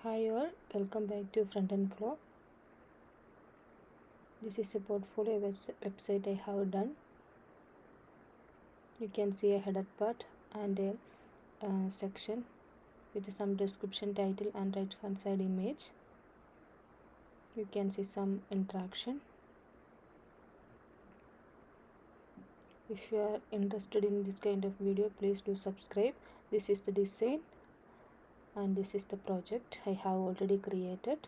Hi all, welcome back to Frontend Flow. This is a portfolio website I have done. You can see a header part and a section with some description, title and right hand side image. You can see some interaction. If you are interested in this kind of video, please do subscribe. This is the design and this is the project I have already created.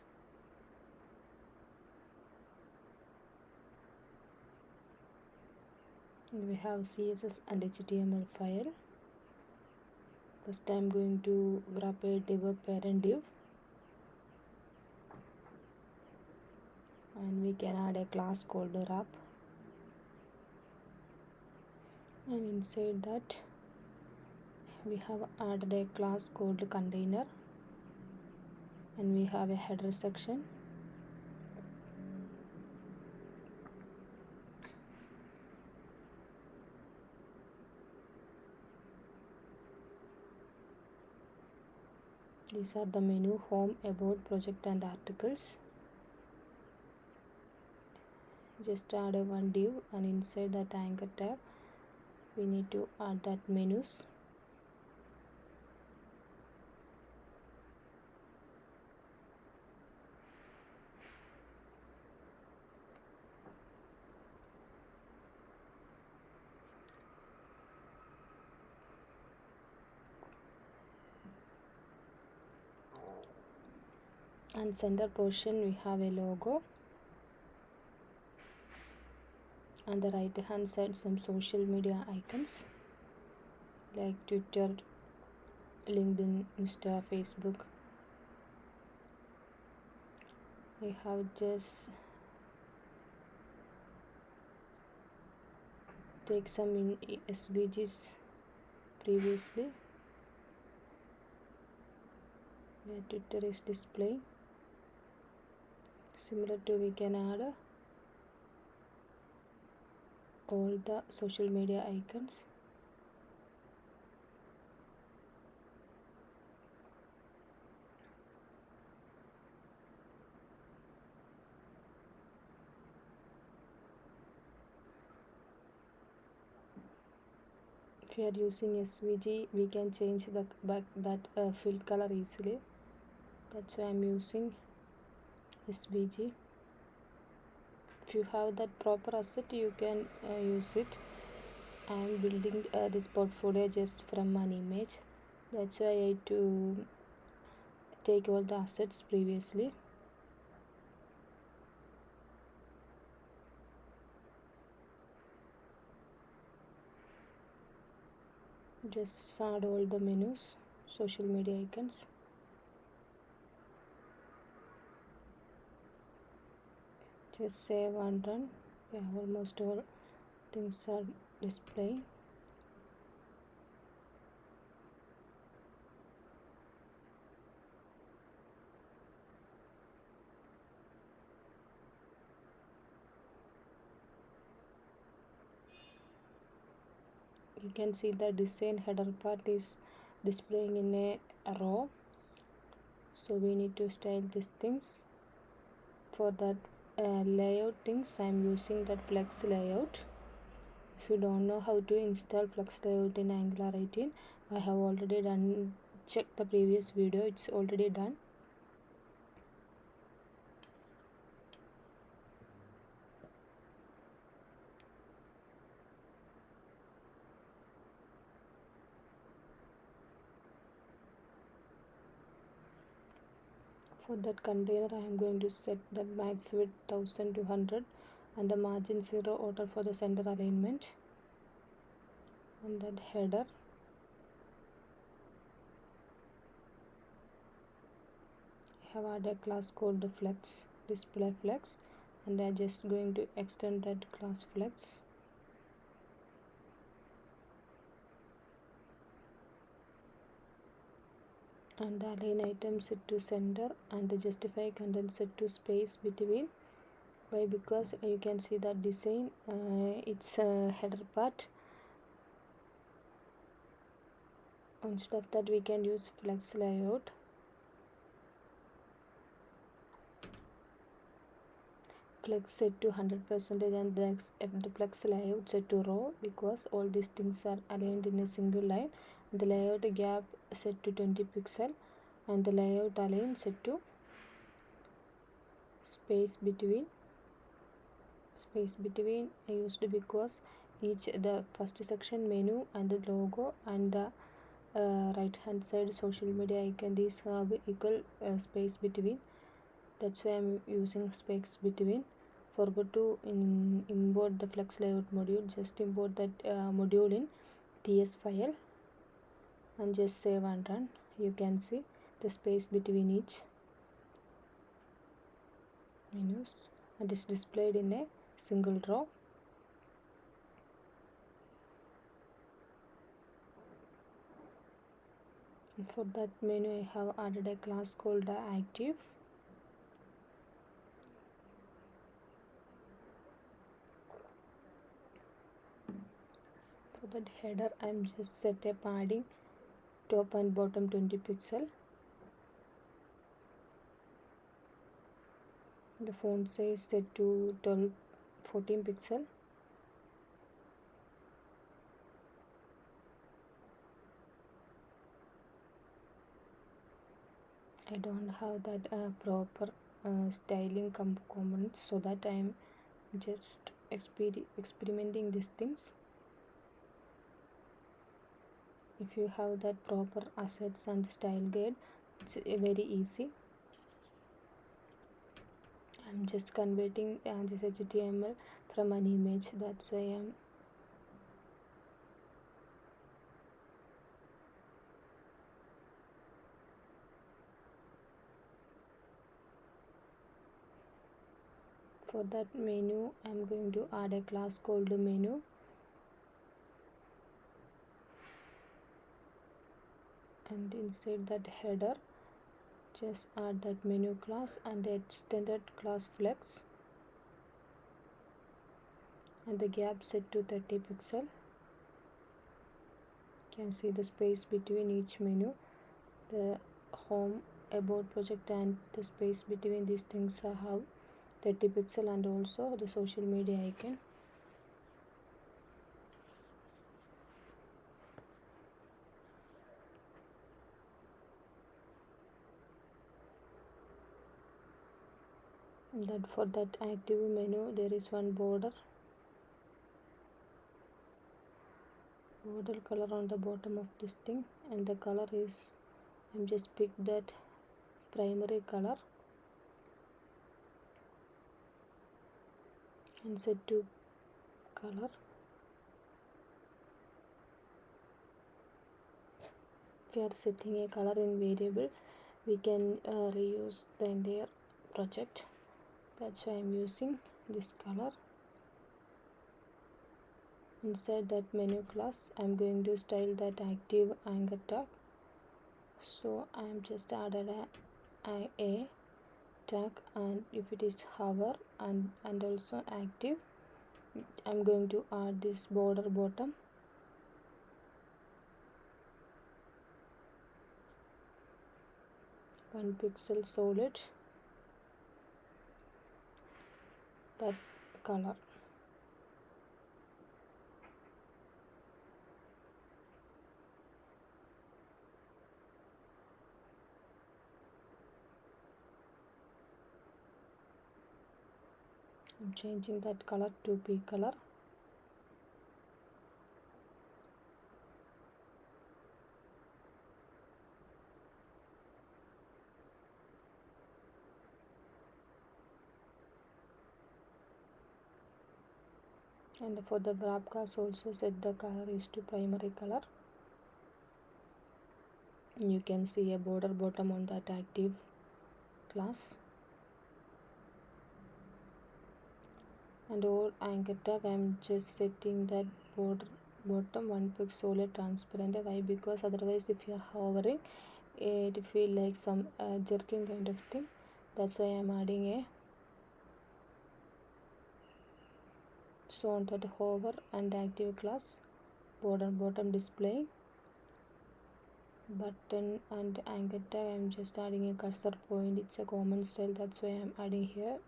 We have CSS and HTML file. First I am going to wrap a div parent div, and we can add a class called wrap, and inside that we have added a class called container, and we have a header section. These are the menu, home, about, project and articles. Just add a one div, and inside that anchor tag we need to add that menus. And center portion we have a logo, on the right hand side some social media icons like Twitter, LinkedIn, Insta, Facebook. I have just take some in SVGs previously where Twitter is displaying. Similar to, we can add all the social media icons. If you are using SVG, we can change the field color easily. That's why I'm using SVG. If you have that proper asset, you can use it. I am building this portfolio just from an image. That's why I had to take all the assets previously. Just add all the menus, social media icons. Just save and run. Yeah, almost all things are displaying. You can see the design header part is displaying in a row, so we need to style these things. For that layout things, I am using that flex layout. If you don't know how to install flex layout in Angular 18, I have already done. Check the previous video, it's already done. For that container, I am going to set that max width 1200 and the margin 0 order for the center alignment. And that header, I have added a class called flex, display flex, and I am just going to extend that class flex. And the align item set to center and the justify content set to space between. Why? Because you can see that design, it's a header part. Instead of that, we can use flex layout. flex set to 100% and the flex layout set to row, because all these things are aligned in a single line. The layout gap set to 20 pixel and the layout align set to space between I used because each the first section menu and the logo and the right hand side social media icon, these have equal space between. That's why I'm using space between. Forgot to import the flex layout module. Just import that module in TS file and just save and run. You can see the space between each menus and it's displayed in a single row. And for that menu I have added a class called active. For that header I'm just set a padding top and bottom 20 pixel. The font size set to 14 pixel. I don't have that proper styling components, so that I am just experimenting these things. If you have that proper assets and style guide, it's very easy. I'm just converting this HTML from an image, that's why I'm for that menu I'm going to add a class called menu. And inside that header just add that menu class and the extended class flex and the gap set to 30 pixel. You can see the space between each menu, the home, about, project and the space between these things have 30 pixel and also the social media icon. That for that active menu there is one border color on the bottom of this thing, and the color is I'm just picked that primary color and set to color. If we are setting a color in variable, we can reuse the entire project. That's why I'm using this color. Inside that menu class I'm going to style that active anchor tag, so I'm just added a tag, and if it is hover and also active, I'm going to add this border bottom. One pixel solid, that color. I'm changing that color to P color. And for the broadcast also set the color is to primary color. You can see a border bottom on that active class. And all anchor tag I'm just setting that border bottom 1 pixel solid transparent. Why? Because otherwise if you are hovering it feel like some jerking kind of thing. That's why I'm adding a so on that hover and active class border bottom display button and anchor tag. I'm just adding a cursor point, it's a common style, that's why I'm adding here.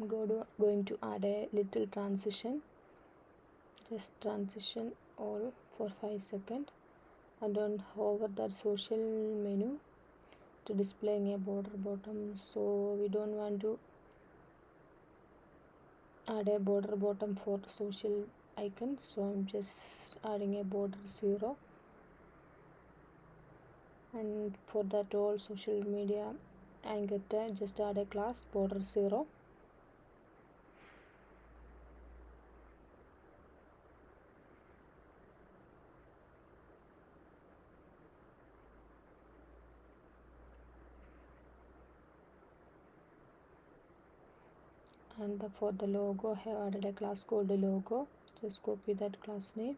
going to add a little transition, just transition all for 5 seconds, and then hover the social menu to displaying a border bottom. So we don't want to add a border bottom for social icons, so I'm just adding a border 0, and for that all social media anchor tag just add a class border 0. And for the logo, I have added a class called logo. Just copy that class name,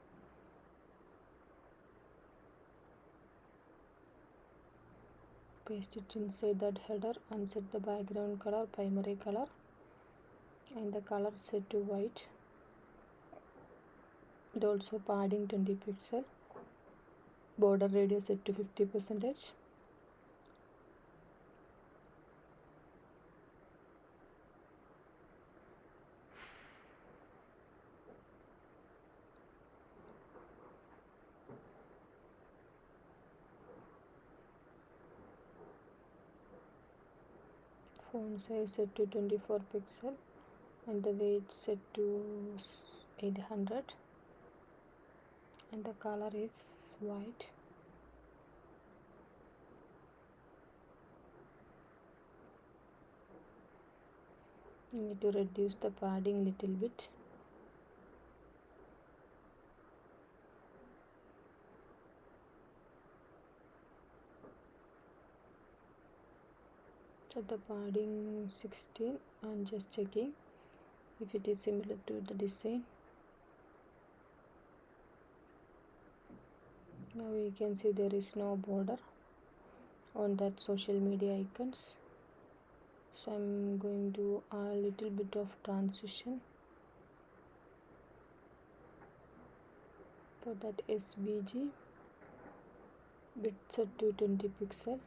paste it inside that header, and set the background color primary color, and the color set to white, and also padding 20 pixel, border radius set to 50%. Font size set to 24 pixel, and the weight set to 800, and the color is white. You need to reduce the padding little bit. Set the padding 16, and just checking if it is similar to the design. Now you can see there is no border on that social media icons, so I'm going to add a little bit of transition for that SVG, width set to 20 pixel,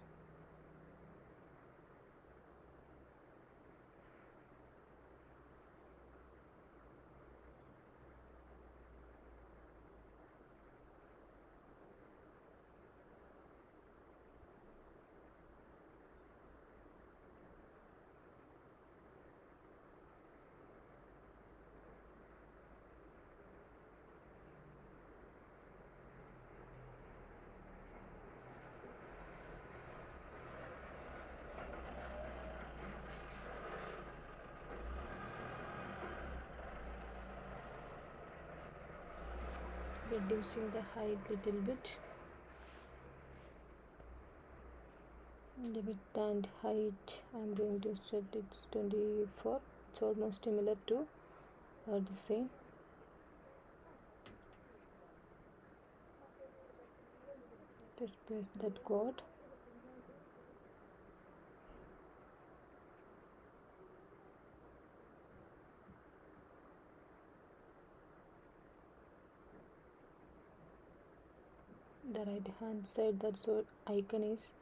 reducing the height little bit. The width and height I'm going to set it's 24. It's almost similar to our design. Just paste that code. The right hand side, that so icon is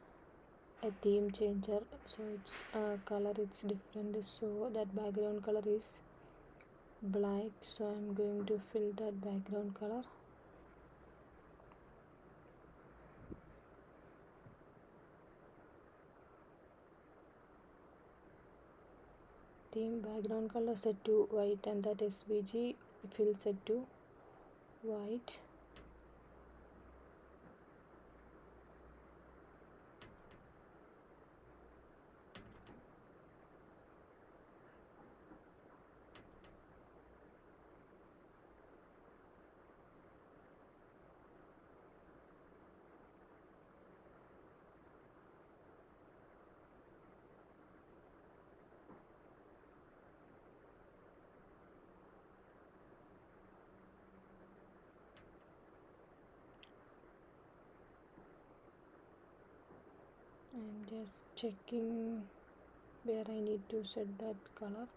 a theme changer, so its color it's different, so that background color is black, so I'm going to fill that background color. Theme background color set to white, and that SVG fill set to white. I'm just checking where I need to set that color.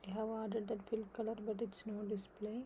I have added that fill color, but it's not displaying.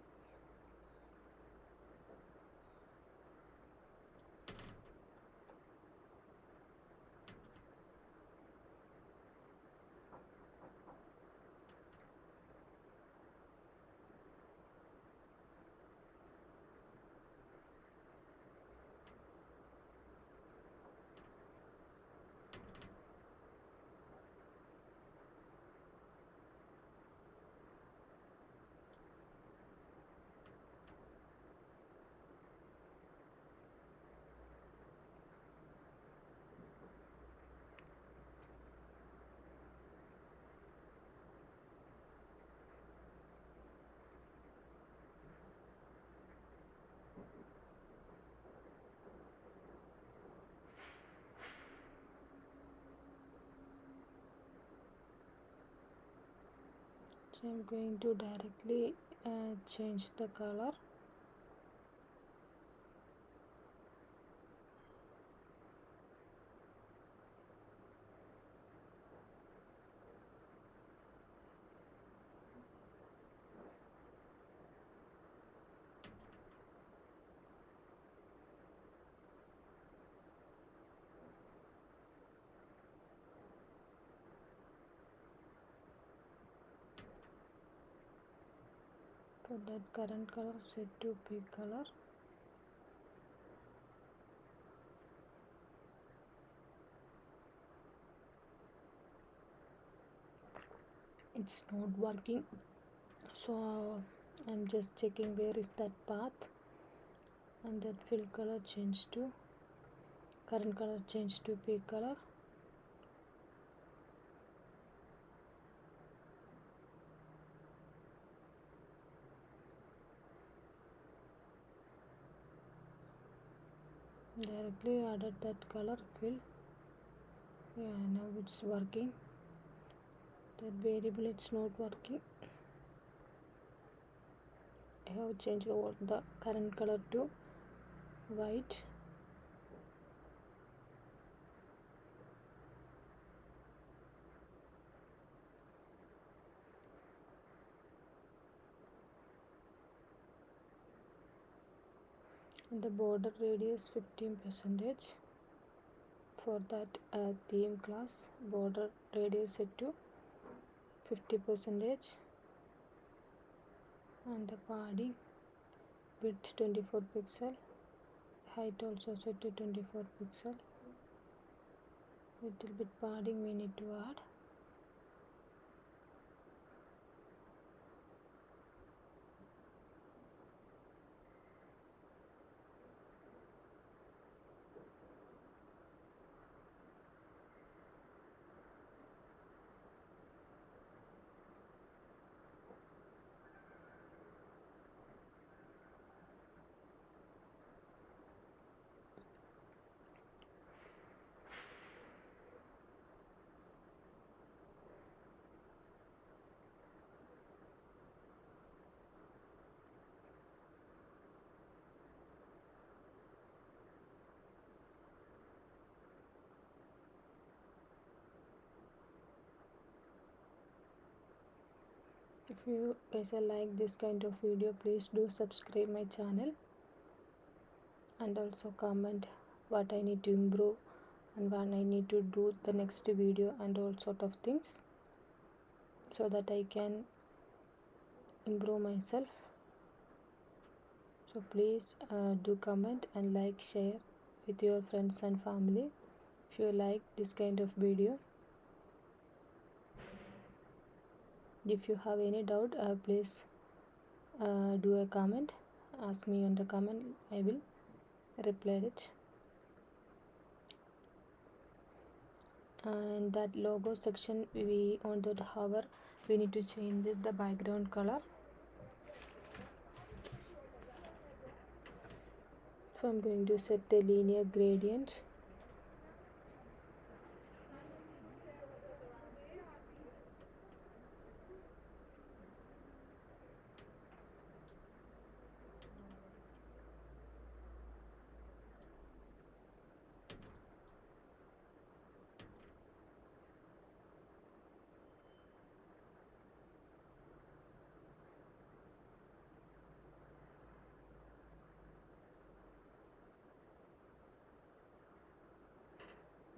So I'm going to directly change the color. For that current color set to pink color. It's not working, so I'm just checking where is that path, and that fill color changed to current color changed to pink color. Directly added that color fill. Yeah, now it's working. That variable it's not working. I have changed over the current color to white. And the border radius 15%. For that theme class, border radius set to 50%, and the padding width 24 pixel, height also set to 24 pixel. Little bit padding we need to add. If you guys like this kind of video, please do subscribe my channel, and also comment what I need to improve and when I need to do the next video and all sort of things, so that I can improve myself. So please do comment and like, share with your friends and family if you like this kind of video. If you have any doubt, please do a comment, ask me on the comment, I will reply it. And that logo section, we on that hover, we need to change the background color. So I'm going to set the linear gradient.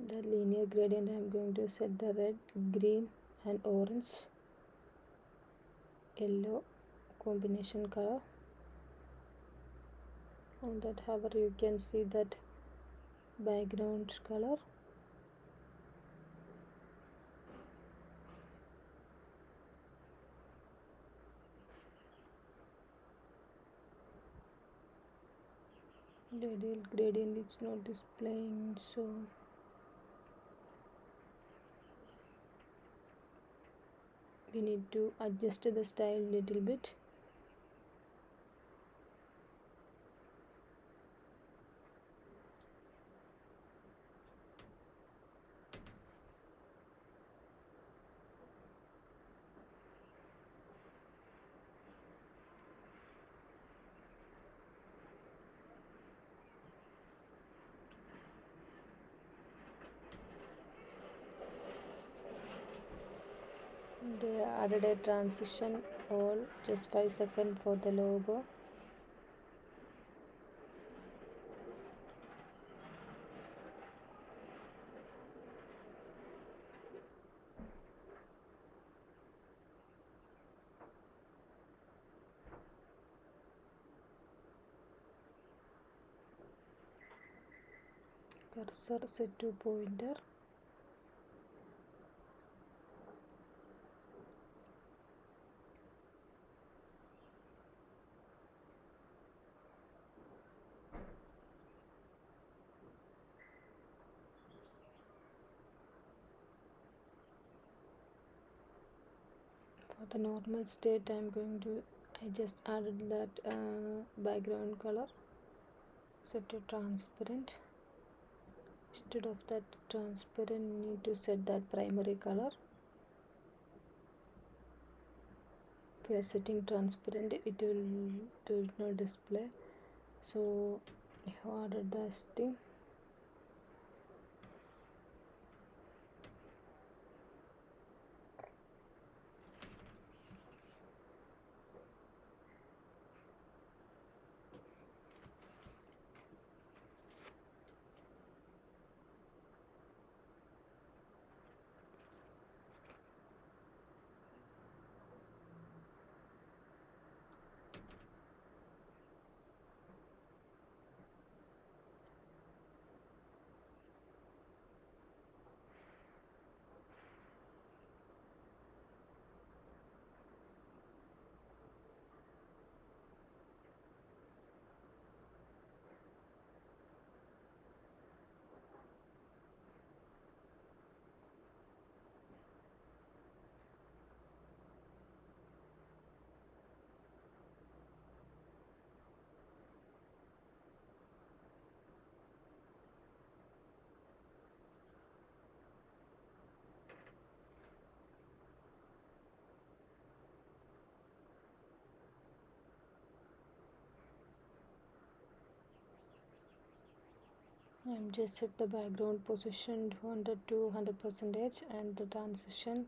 The linear gradient, I am going to set the red, green and orange, yellow combination color. On that hover you can see that background color. The gradient is not displaying, so we need to adjust the style little bit. They added a transition all just 5 seconds for the logo. Cursor set to pointer. For the normal state, I just added that background color set to transparent. Instead of that transparent, need to set that primary color. If we are setting transparent, it will not display. So I have added this thing. I'm just set the background position 100 to 100% and the transition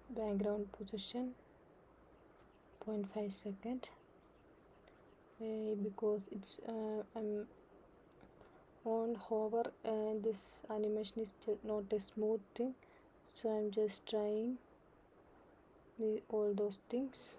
background position 0.5 second. Because it's I'm on hover and this animation is not a smooth thing, so I'm just trying all those things.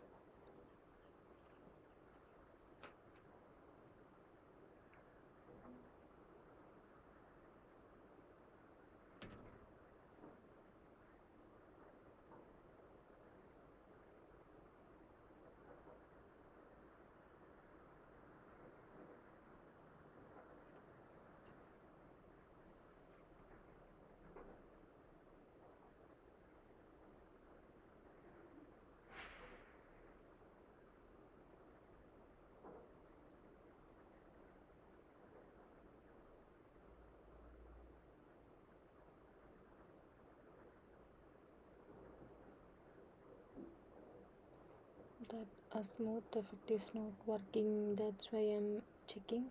That a smooth effect is not working, that's why I'm checking.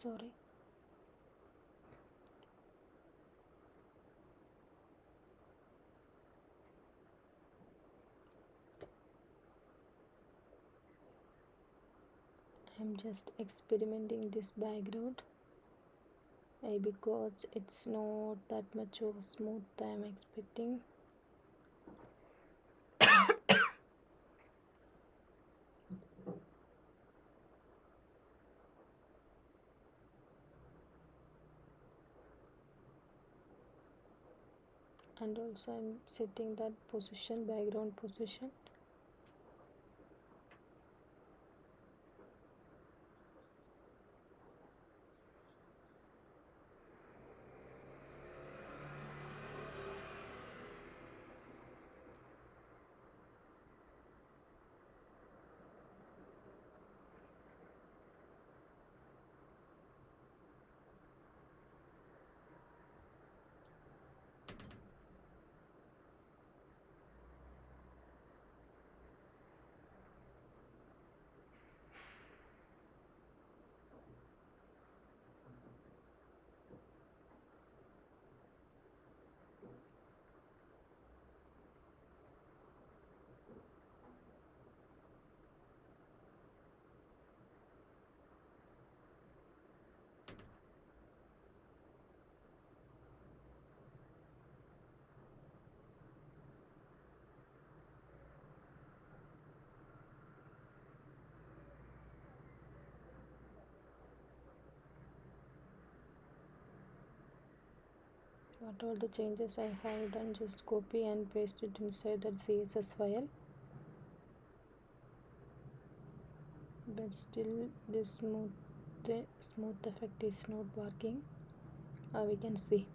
Sorry. I'm just experimenting this background because it's not that much of smooth I'm expecting. And also I'm setting that position, background position. What all the changes I have done, just copy and paste it inside that CSS file. But still this smooth effect is not working. We can see.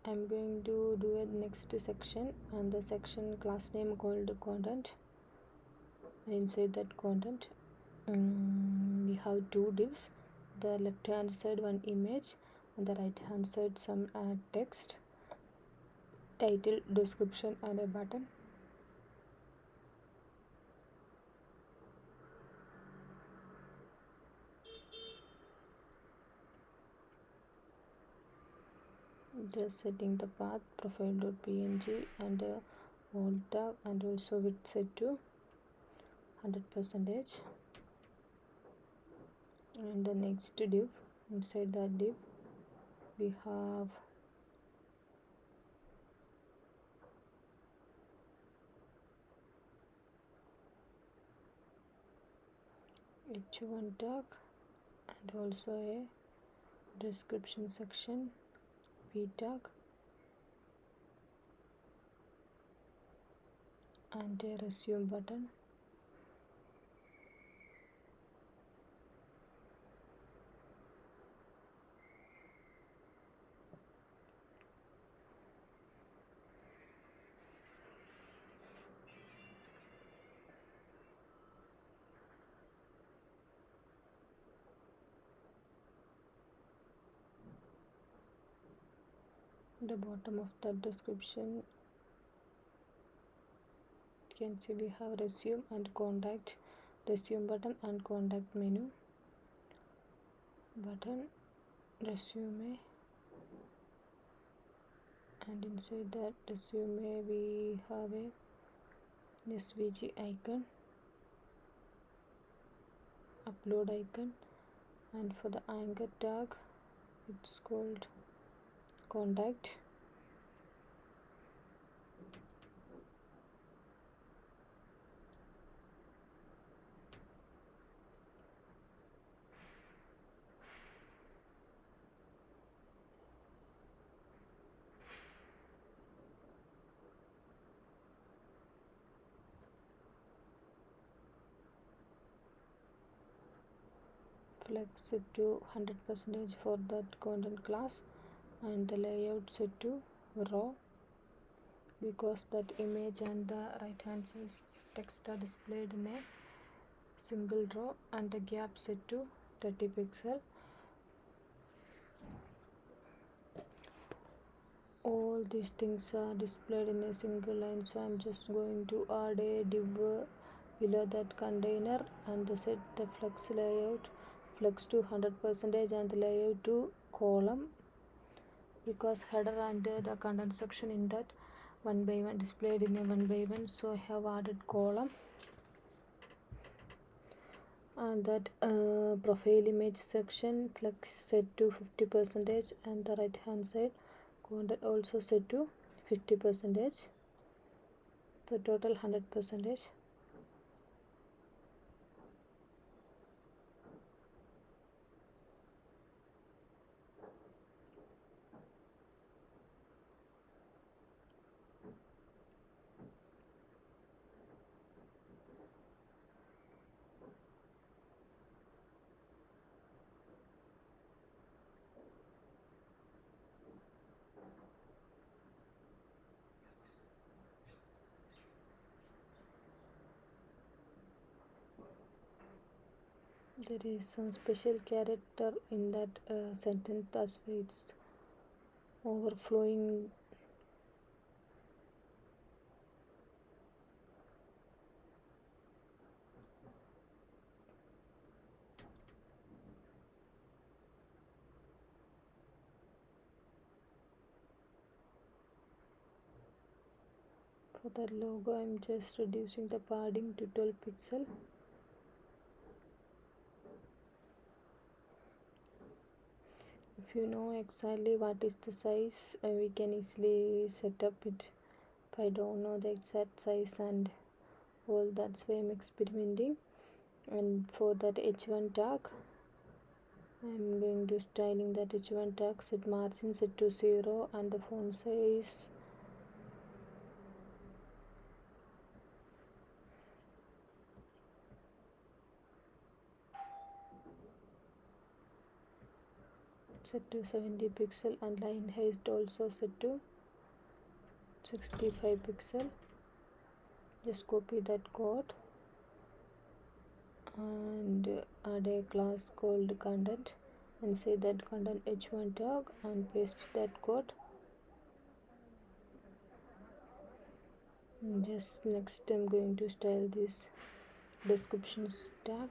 I'm going to do a next section, and the section class name called content. And inside that content we have two divs. The left hand side one image, and the right hand side some text, title, description, and a button. Just setting the path, profile.png, and alt tag, and also width set to 100%. And the next div, inside that div we have h1 tag, and also a description section, p tag, and a resume button. The bottom of the description you can see we have resume and contact, resume button and contact menu button, resume, and inside that resume we have a svg icon, upload icon, and for the anchor tag it's called contact. Flex set to 100% for that content class, and the layout set to raw because that image and the right hand side text are displayed in a single row, and the gap set to 30 pixel. all these things are displayed in a single line, so I'm just going to add a div below that container and set the flex layout flex to 100% and the layout to column, because header and the content section in that one by one displayed in a one by one, so I have added column. And that profile image section flex set to 50% and the right hand side content also set to 50%, the total 100%. There is some special character in that sentence, that's why it's overflowing. For that logo, I'm just reducing the padding to 12 pixel. If you know exactly what is the size, we can easily set up it. If I don't know the exact size and all, that's why I'm experimenting. And for that h1 tag, I'm going to styling that h1 tag, set margin set to 0 and the font size set to 70 pixel and line height also set to 65 pixel. Just copy that code and add a class called content and say that content h1 tag and paste that code. And just next I'm going to style this descriptions tag.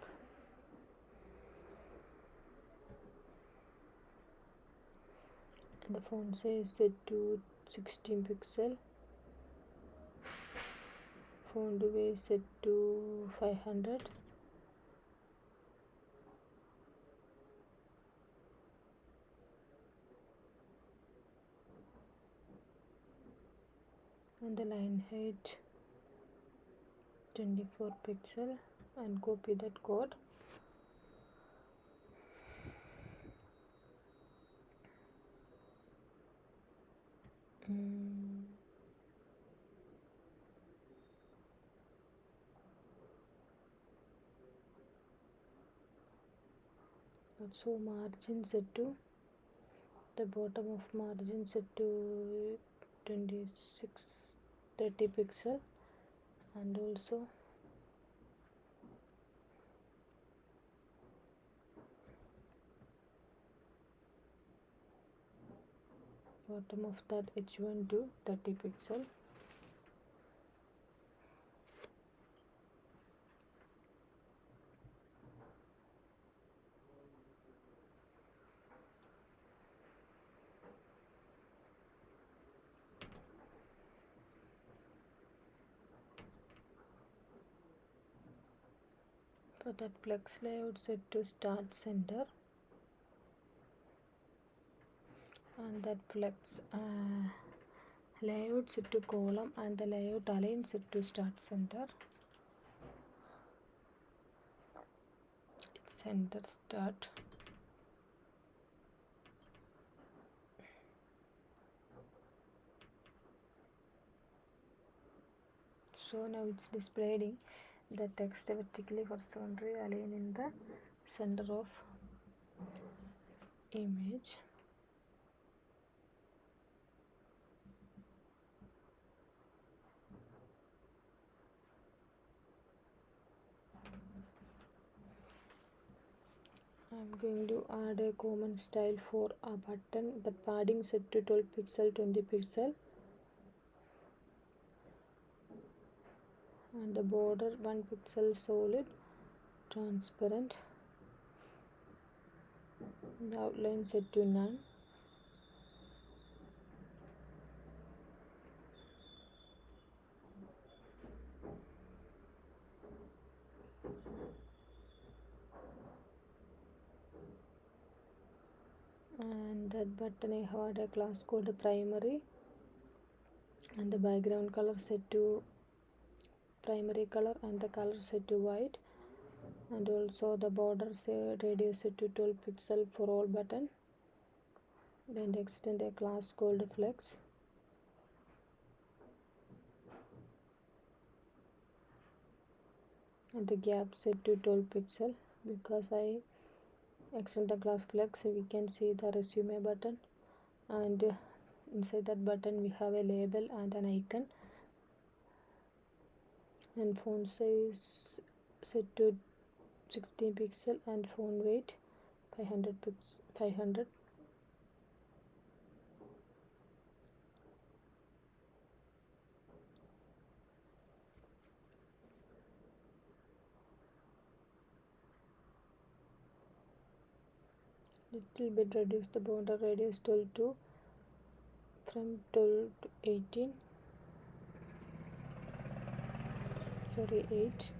And the font size set to 16 pixel. Font weight set to 500. And the line height 24 pixel and copy that code. Also margin set to the bottom of margin set to 30 pixel and also bottom of that h1 to 30 pixel. For that flex layout set to start center and that flex layout set to column and the layout align set to start center. It's center start. So now it's displaying the text vertically horizontally align in the center of image. I'm going to add a common style for a button. The padding set to 12 pixel, 20 pixel, and the border 1 pixel solid, transparent. The outline set to none. And that button I have a class called primary, and the background color set to primary color and the color set to white, and also the border radius set to 12 pixel for all button. Then extend a class called flex, and the gap set to 12 pixel. Because I extend the class flex, we can see the resume button, and inside that button we have a label and an icon, and font size set to 16 pixel and font weight 500. Little bit reduce the border radius 12 to from 12 to 18, sorry 8.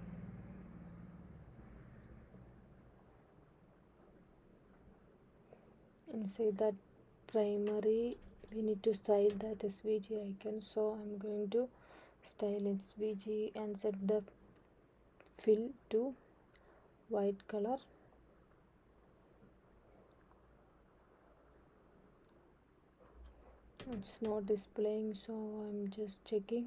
Inside that primary we need to style that SVG icon, so I'm going to style SVG and set the fill to white color. It's not displaying, so I'm just checking.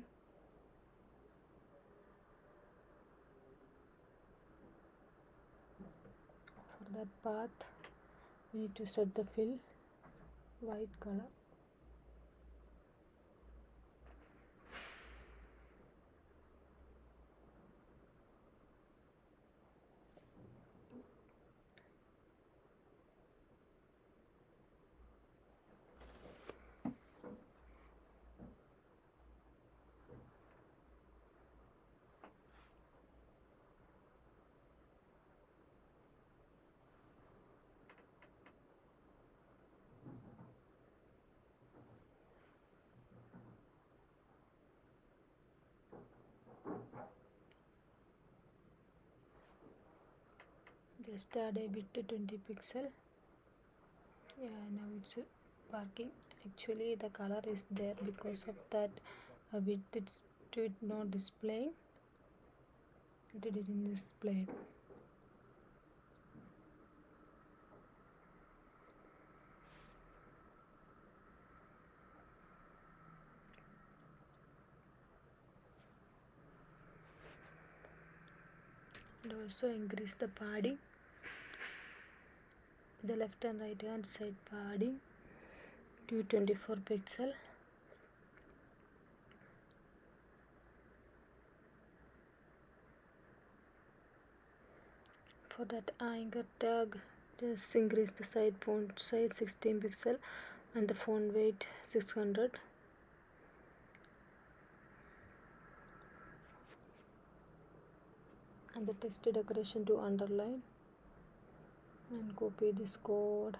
For that path we need to set the fill white color. Just add a bit to 20 pixel. Yeah, now it's working. Actually the color is there, because of that bit it's not displaying. It didn't display. And also increase the padding, the left and right hand side padding to 24 pixel. For that anchor tag, just increase the side font size 16 pixel and the font weight 600. And the text decoration to underline, and copy this code.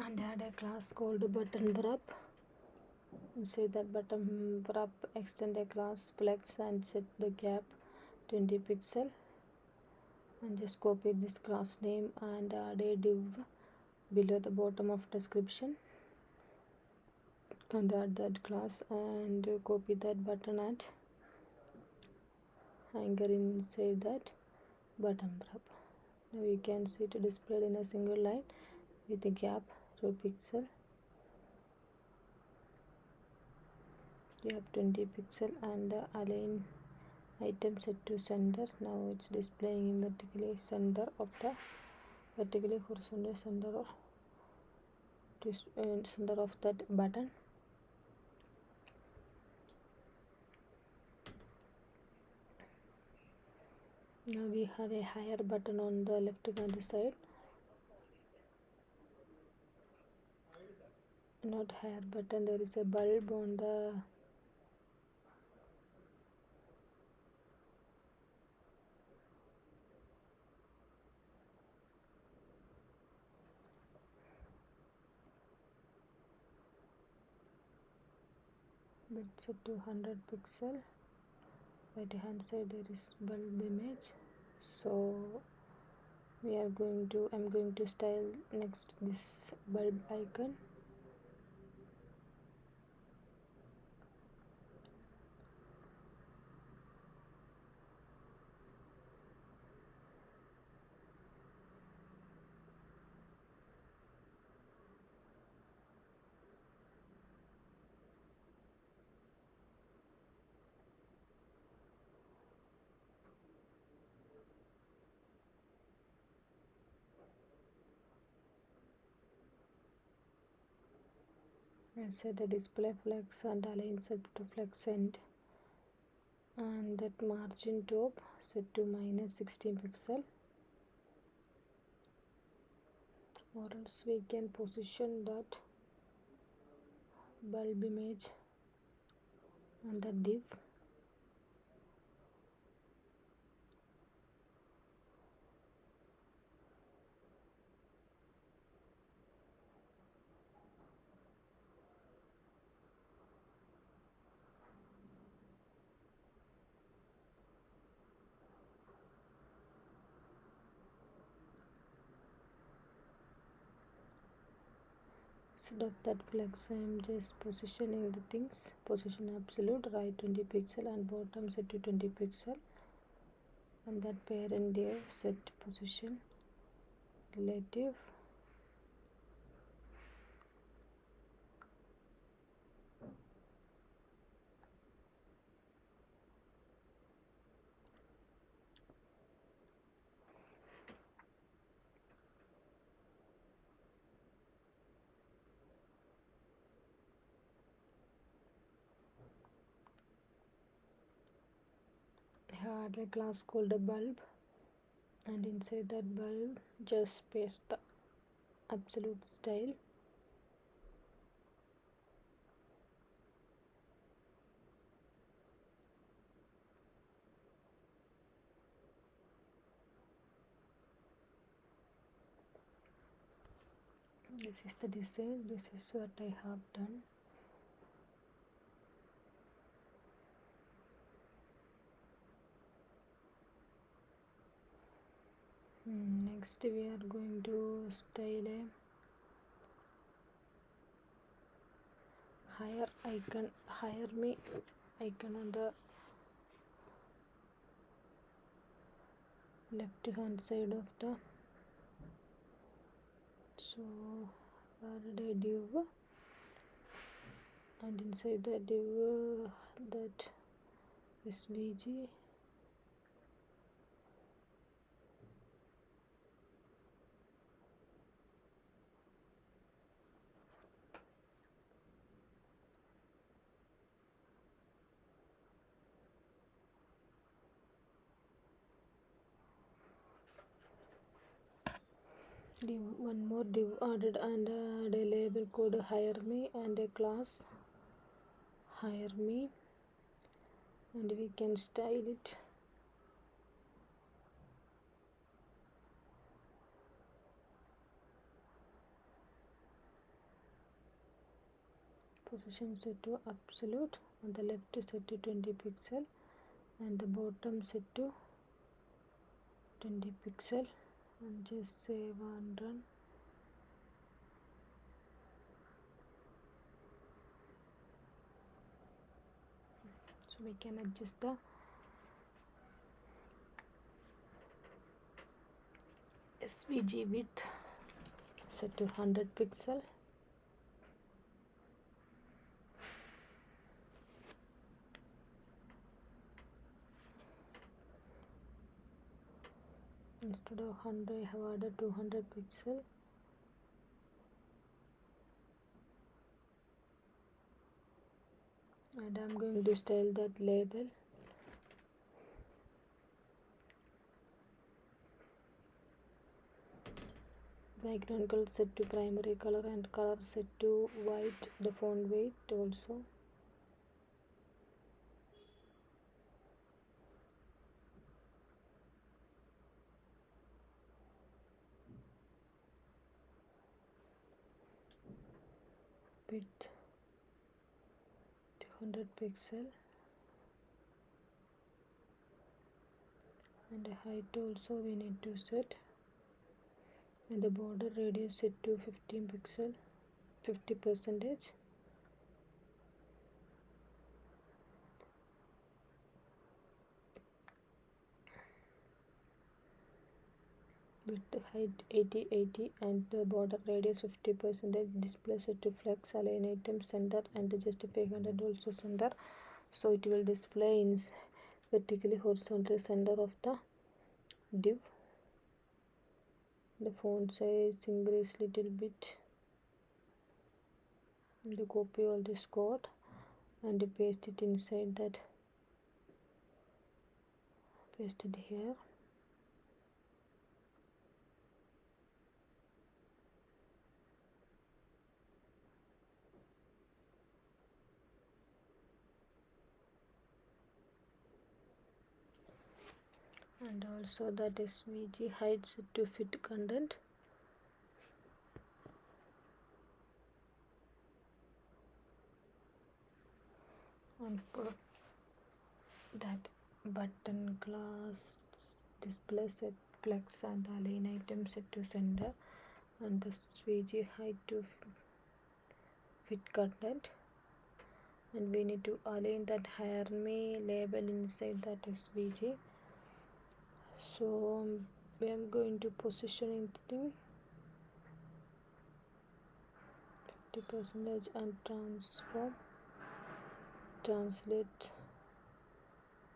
And add a class called button wrap. Inside that button wrap, extend a class flex and set the gap 20 pixel, and just copy this class name and add a div below the bottom of description, and add that class and copy that button and anchor inside that button wrap. Now you can see it displayed in a single line with a gap 12 pixel, gap 20 pixel, and align item set to center. Now it's displaying in vertically center of the vertically horizontal center or to center of that button. Now we have a higher button on the left hand side. Not higher button, there is a bulb on the bit set to 100 pixel. Right hand side there is bulb image. So I'm going to style next this bulb icon. I set the display flex and align set to flex end, and that margin top set to -16 pixel, or else we can position that bulb image on the div. Instead of that flex, I am just positioning the things. Position absolute, right 20 pixel and bottom set to 20 pixel, and that parent div set position relative. I had a class called a bulb, and inside that bulb just paste the absolute style. This is the design. This is what I have done. Next we are going to style a hire me icon on the left hand side of the. So add a div, and inside the div that svg, div, one more div added, and add a label code hire me and a class hire me, and we can style it. Position set to absolute, on the left set to 20 pixel and the bottom set to 20 pixel, and just save and run. So we can adjust the svg width set to 100 pixel. Instead of 100 I have added 200 pixel. And I'm going to style that label. Background color set to primary color and color set to white. The font weight also. Width 200 pixel. And the height also we need to set. And the border radius set to 15 pixel, 50%. Width height 80 and the border radius 50%. Display set to flex, align item center and the justify 100 also center. So it will display in vertically horizontal center of the div. The font size increase little bit. And copy all this code and paste it inside that. Paste it here. And also that SVG height set to fit content. And for that button class display set flex and align item set to center and the SVG height to fit content. And we need to align that hire me label inside that SVG. So we are going to position it 50% and transform translate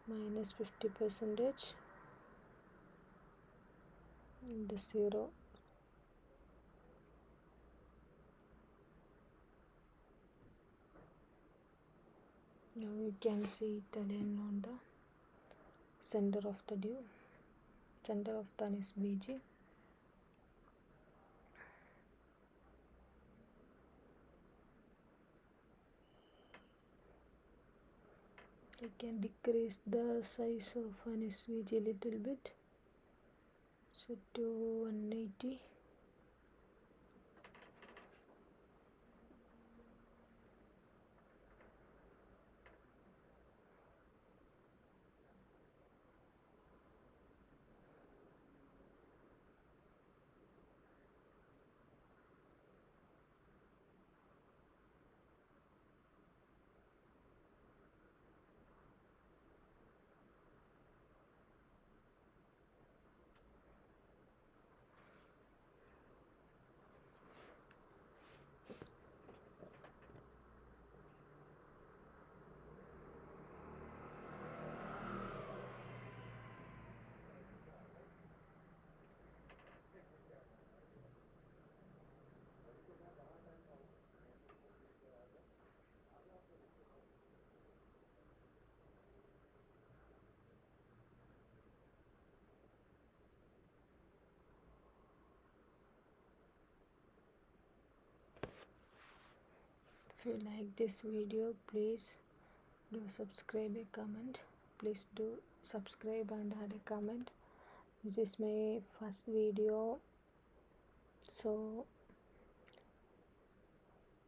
minus 50% the 0. Now you can see it again on the center of the div, center of the SVG. I can decrease the size of an SVG a little bit, set to 180. If you like this video, please do subscribe, a comment. Please do subscribe and add a comment. This is my first video, so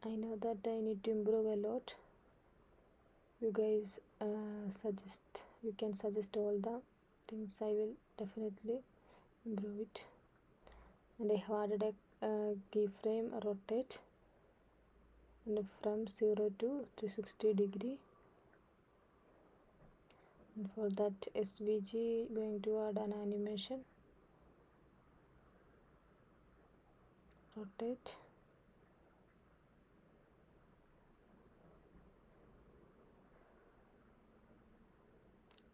I know that I need to improve a lot. You guys you can suggest all the things. I will definitely improve it. And I have added a keyframe rotate and from 0 to 360 degree. And for that SVG going to add an animation, rotate,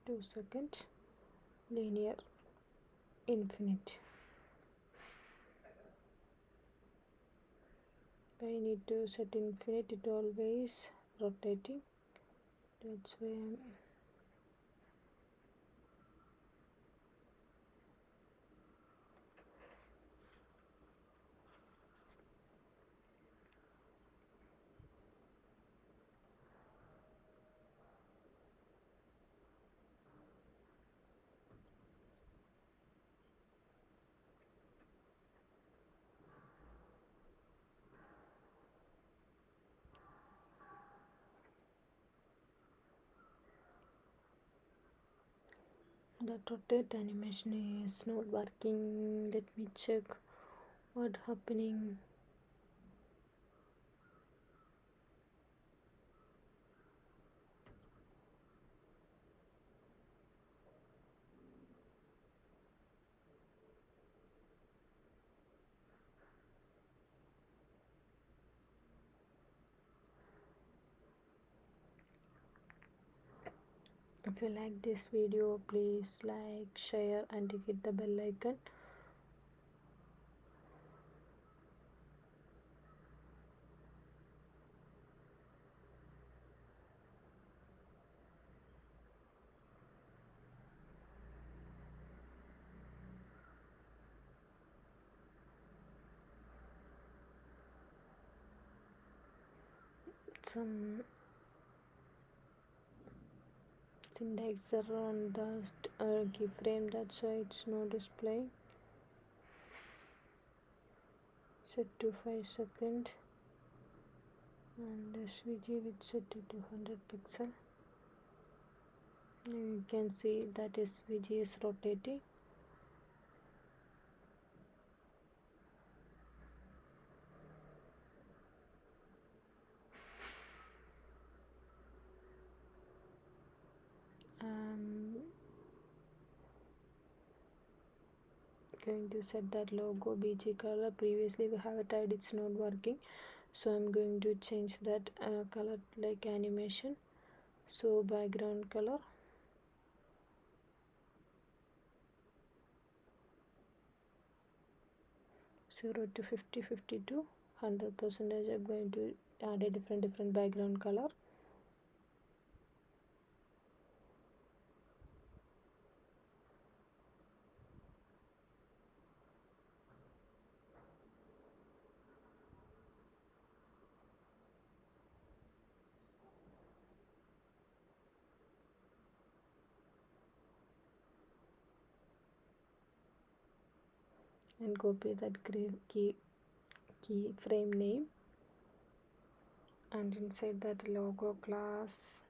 two seconds, linear. infinite. I need to set infinite, it always rotating. That's why I'm that rotate animation is not working. Let me check what happening. If you like this video, please like, share and hit the bell icon. Some syntax error on the keyframe, that's why it's no display. Set to 5 seconds and SVG with set to 200 pixel. You can see that SVG is rotating. Going to set that logo BG color. Previously we have tried, it's not working, so I'm going to change that color like animation. So background color, 0 to 50, 50 to 100%. I'm going to add a different background color. And copy that keyframe name, and inside that logo class,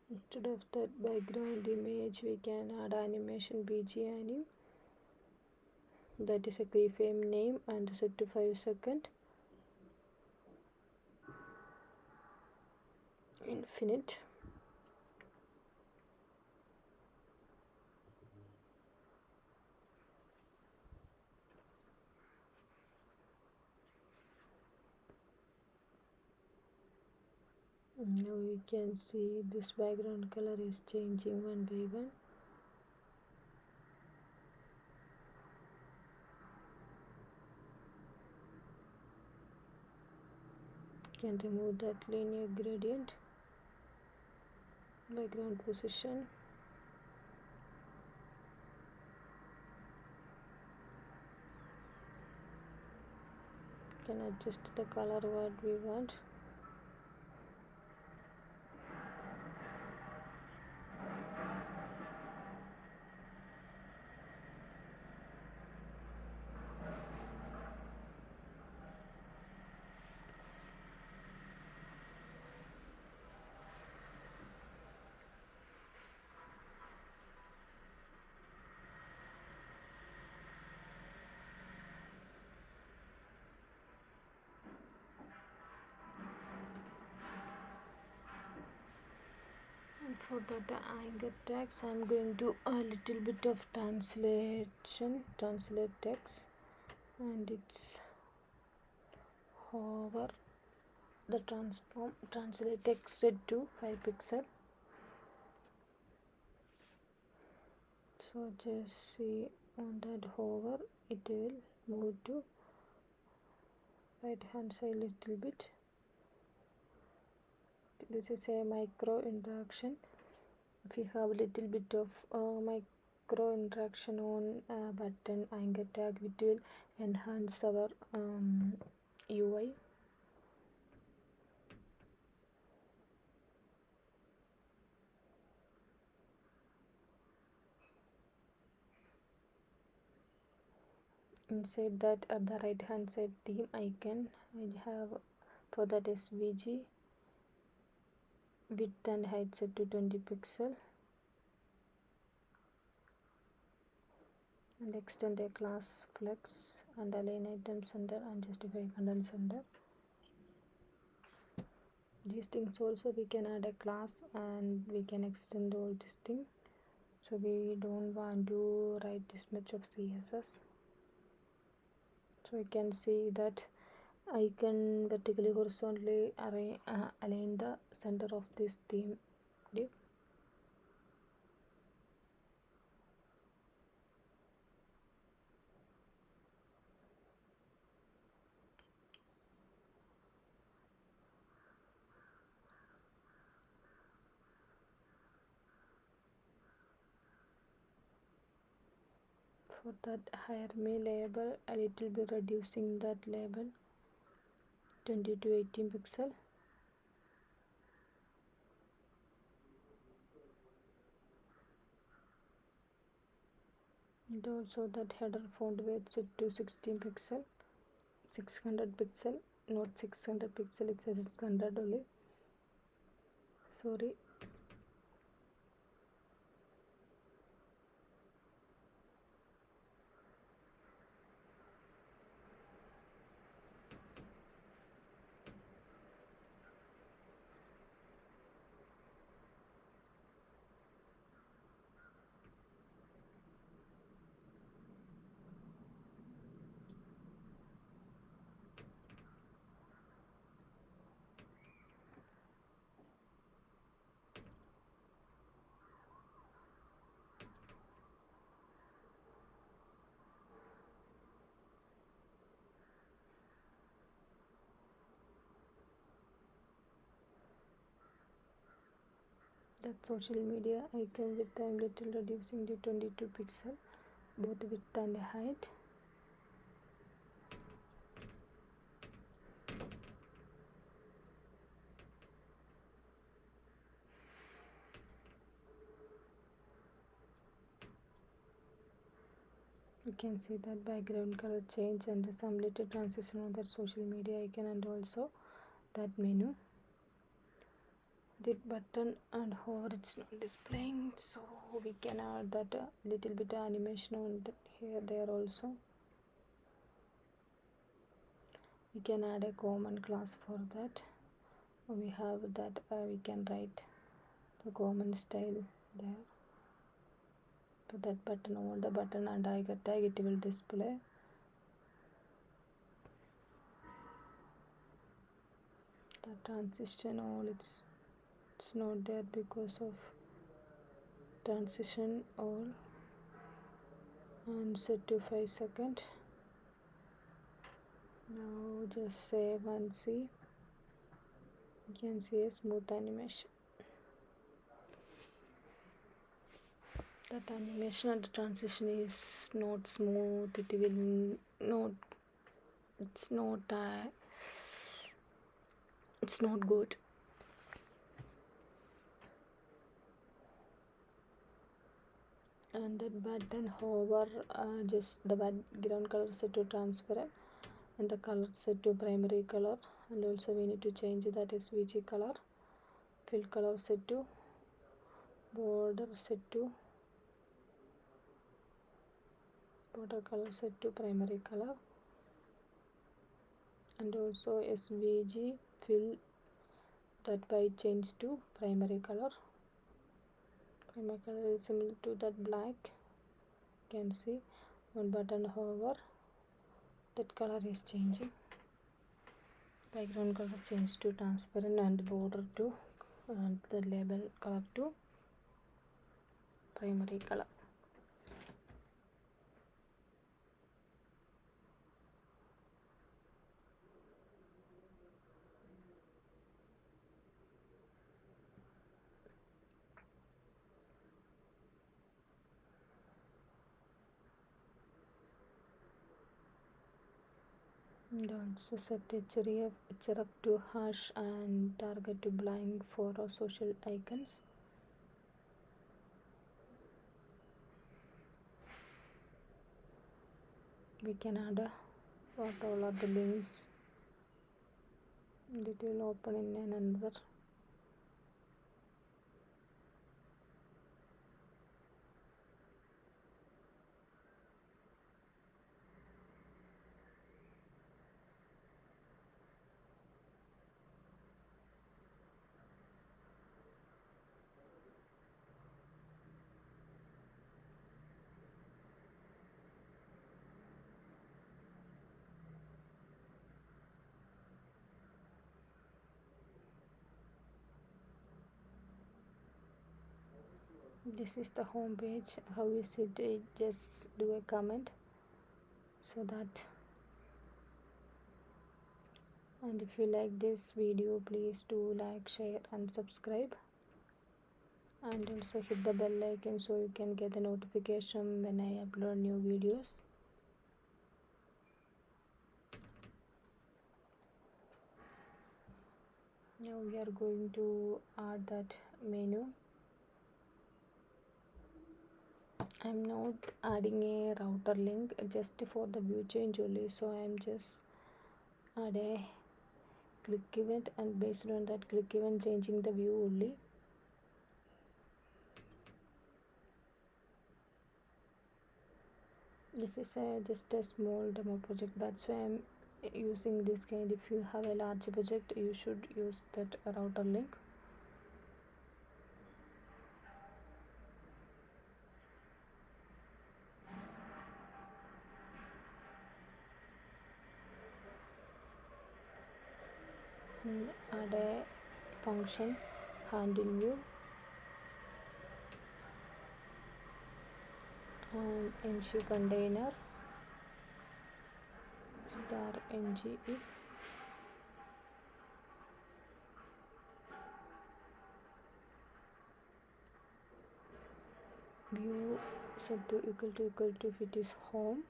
instead of that background image, we can add animation BG anim. That is a keyframe name and set to 5 seconds. Infinite. Now you can see this background color is changing one by one. You can remove that linear gradient, background position. You can adjust the color what we want. And for that anchor text, I'm going to a little bit of translate text, and it's hover the transform translate text set to 5 pixel. So just see on that hover, it will move to right hand side little bit. This is a micro interaction. If you have a little bit of micro interaction on a button anchor tag, it will enhance our UI. Inside that, at the right hand side theme icon, I have for that SVG width and height set to 20 pixel, and extend a class flex and align item center and justify content center. These things also we can add a class and we can extend all this thing, so we don't want to write this much of CSS. So we can see that icon vertically horizontally align the center of this theme div. For that hire me label, a little bit reducing that label 20 to 18 pixel. And also that header font weight set to 16 pixel, 600 pixel, not 600 pixel, it says 600 only, sorry. That social media icon width I'm little reducing to 22 pixel, both width and height. You can see that background color change and some little transition on that social media icon, and also that menu. That button and hover, it's not displaying, so we can add that little bit of animation on here there also. We can add a common class for that. We have that we can write the common style there. For that button, all the button and anchor tag, it will display. The transition all it's not there because of transition all, and set to 5 seconds. Now just save and see. You can see a smooth animation. That animation and the transition is not smooth, it will not, it's not good. And that button hover, just the background color set to transparent and the color set to primary color, and also we need to change that SVG color, fill color set to border, set to border color set to primary color, and also SVG fill that white change to primary color. Primary color is similar to that black. You can see one button hover, that color is changing. Background color change to transparent and border to and the label color to primary color. And also set href to hash and target to blank for our social icons. We can add what all are the links that will open in another. This is the home page. How is it? Just do a comment so that. And if you like this video, please do like, share and subscribe, and also hit the bell icon so you can get a notification when I upload new videos. Now we are going to add that menu. I'm not adding a router link, just for the view change only, so I'm just add a click event, and based on that click event changing the view only. This is just a small demo project, that's why I'm using this kind. If you have a large project, you should use that router link. And add a function handle view and ng container star ng if view set to equal to if it is home,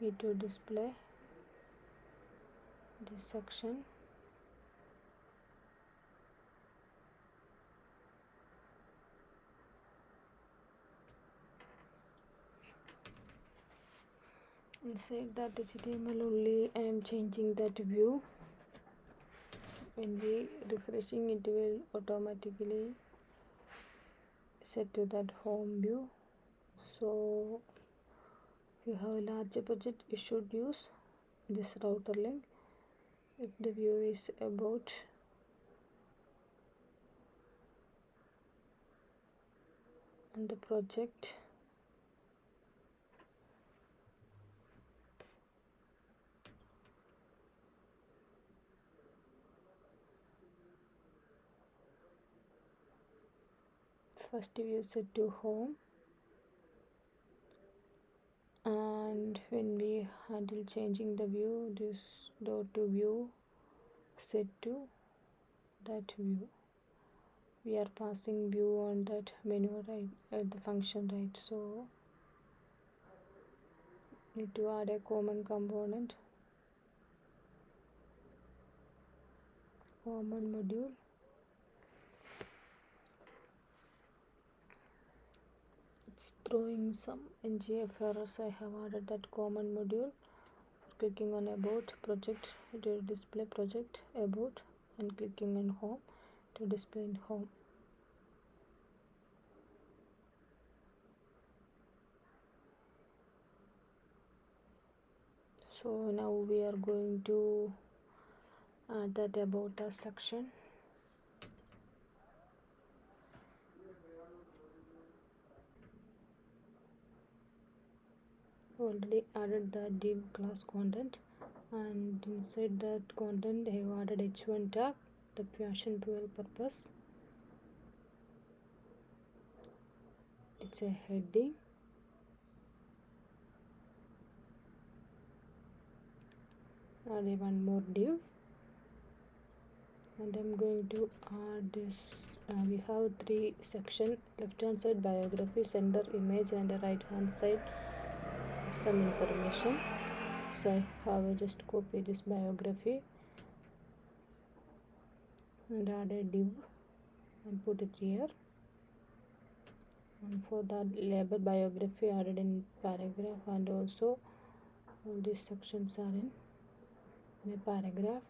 need to display this section. Inside that HTML only I am changing that view. When we refreshing, it will automatically set to that home view. So if you have a larger budget, you should use this router link. If the view is about on the project, first view set to home, and when we handle changing the view, this dot to view set to that view. We are passing view on that menu, right, the function, right? So need to add a common component, common module. It's throwing some ngf errors. I have added that common module. For clicking on about project, it will display project about, and clicking on home to display in home. So now we are going to add that about us section. Already added the div class content, and inside that content I have added h1 tag, the passion fuel purpose. It's a heading, add one more div, and I'm going to add this. We have three sections: left hand side biography, sender image, and right hand side some information. So I have just copy this biography and add a div and put it here, and for that label biography added in paragraph, and also all these sections are in a paragraph.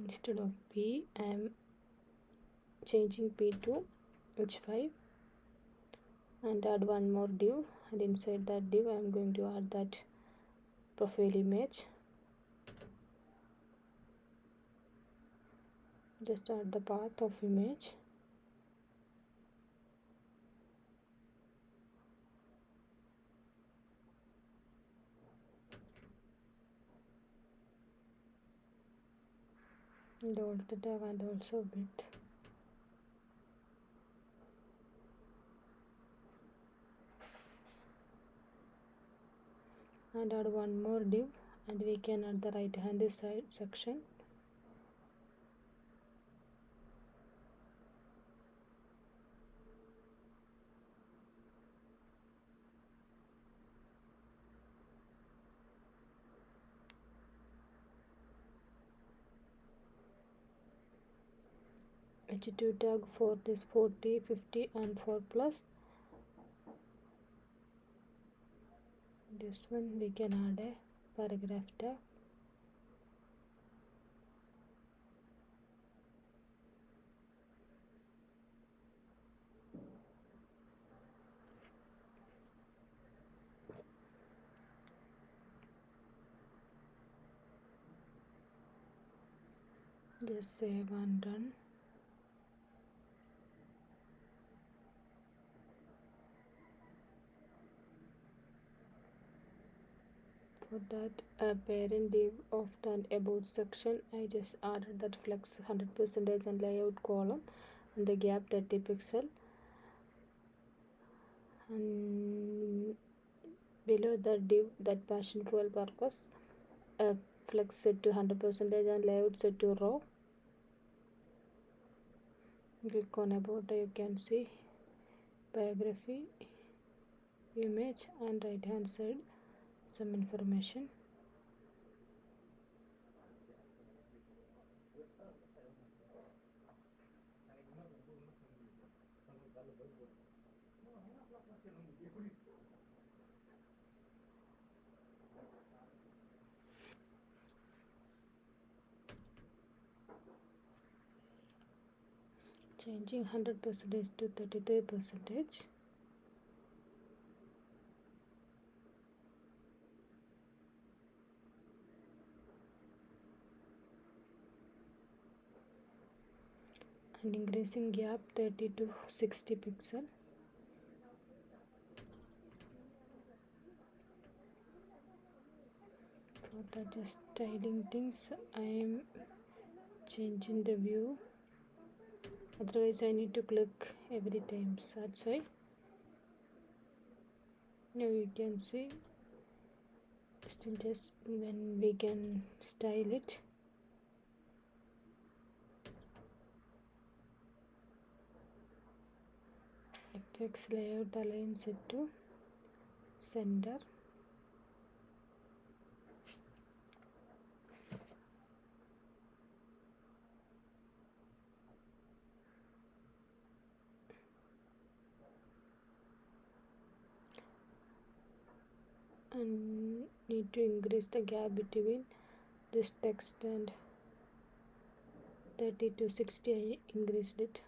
Instead of P, I am changing P to H5 and add one more div, and inside that div I am going to add that profile image. Just add the path of image. And the alt tag and also width. And add one more div, and we can add the right hand side section. H2 tag for this 40, 50 and 4 plus. This one we can add a paragraph tag. Just save and run. For that parent div of the about section, I just added that flex 100% and layout column and the gap 30 pixel, and below the div that passion fuel purpose flex set to 100% and layout set to raw. Click on about, you can see biography, image, and right hand side some information. Changing 100% to 33%. And increasing gap 30 to 60 pixel. For the just styling things, I am changing the view, otherwise I need to click every time, so that's why. Now you can see still just when we can style it. FX layout align set to center. And need to increase the gap between this text and 30 to 60. I increased it.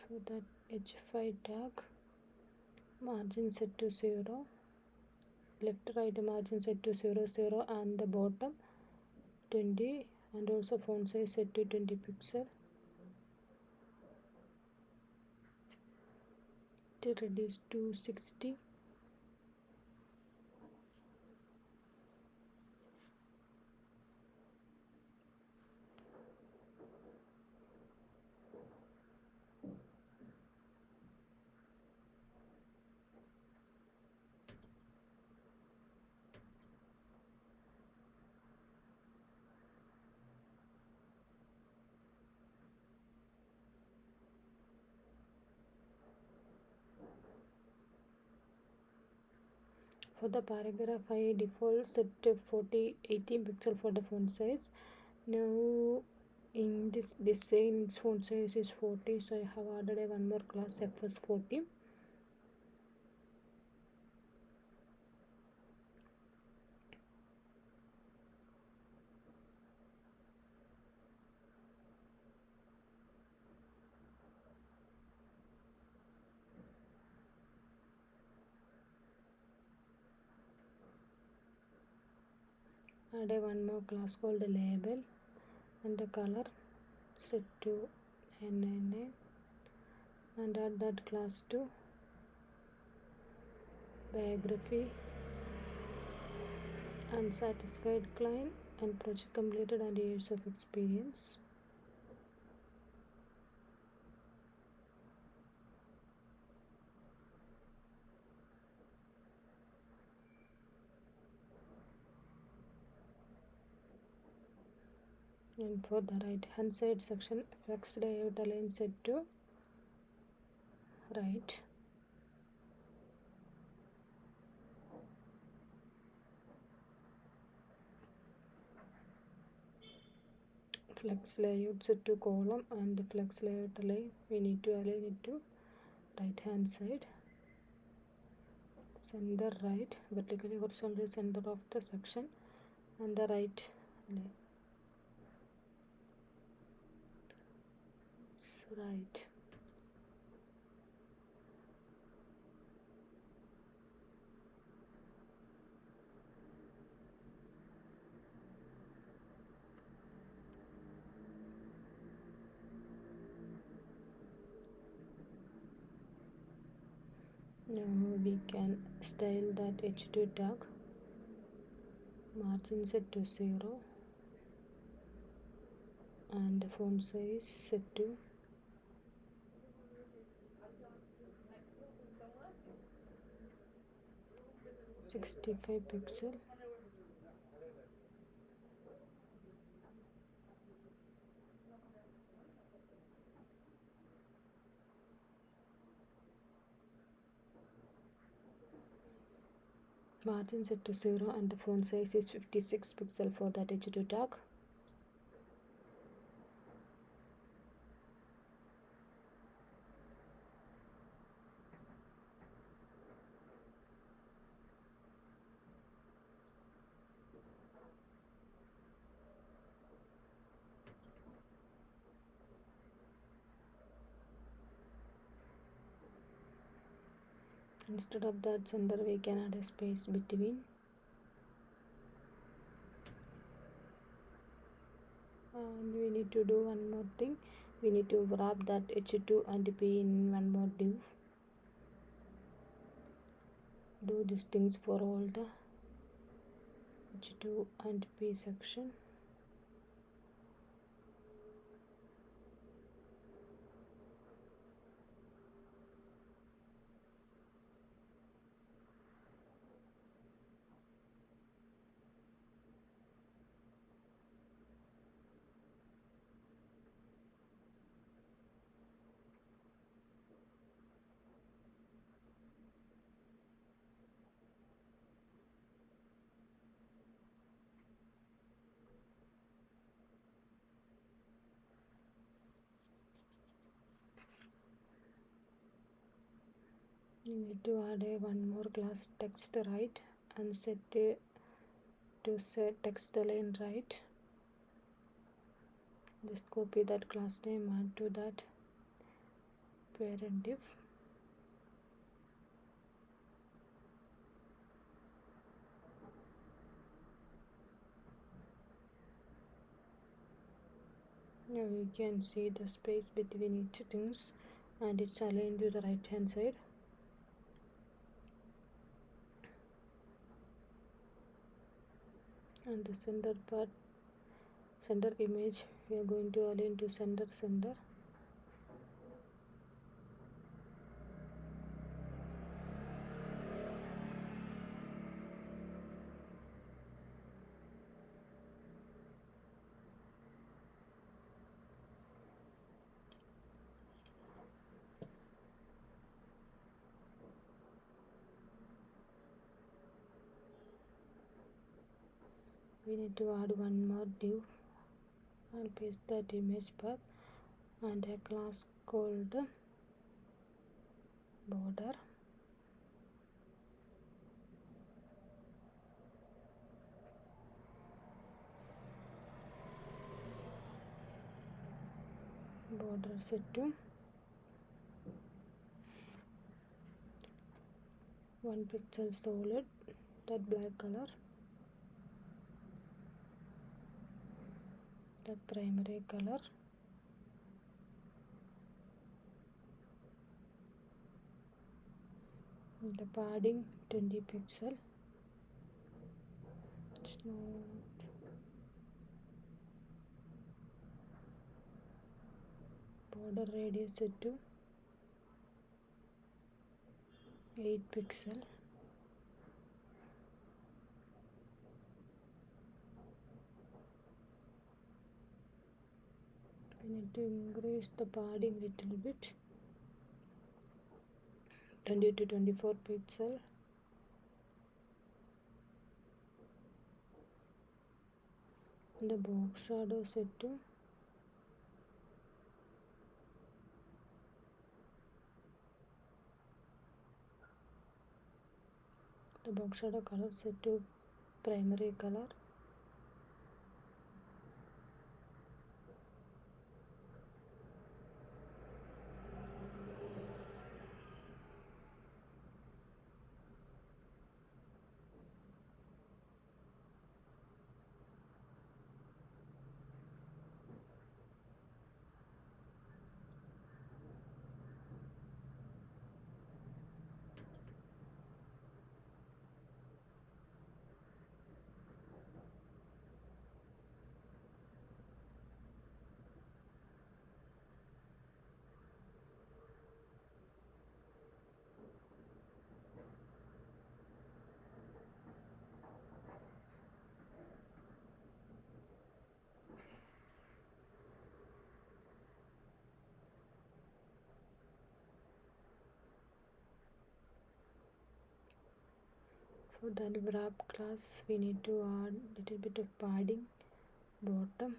For that H5 tag, margin set to 0, left right margin set to 0 0, and the bottom 20, and also font size set to 20 pixel. To reduce to 60. For the paragraph, I default set to 18 pixel for the font size. Now in this same font size is 40, so I have added one more class fs40. Add one more class called label, and the color set to 999, and add that class to biography, unsatisfied client, and project completed and years of experience. And for the right hand side section, flex layout align set to right. Flex layout set to column, and the flex layout align, we need to align it to right hand side. Center right, vertically horizontal center of the section, and the right align. It's right. Now we can style that h2 tag, margin set to 0, and the font size set to 65 pixel. Margin set to 0, and the font size is 56 pixel for that h2 tag. Instead of that center, we can add a space between, and we need to do one more thing. We need to wrap that h2 and p in one more div. Do these things for all the h2 and p section. You need to add one more class text right, and set to set text align right. Just copy that class name, add to that parent div. Now you can see the space between each things, and it's aligned to the right hand side. And the center part, center image, we are going to align to center. we need to add one more div and paste that image path and a class called border. Border set to 1 pixel solid, that black color, that primary color, the padding 20 pixel, it's not border radius set to 8 pixel. We need to increase the padding little bit, 20 to 24 pixel. The box shadow set to color set to primary color. For that wrap class, we need to add little bit of padding bottom.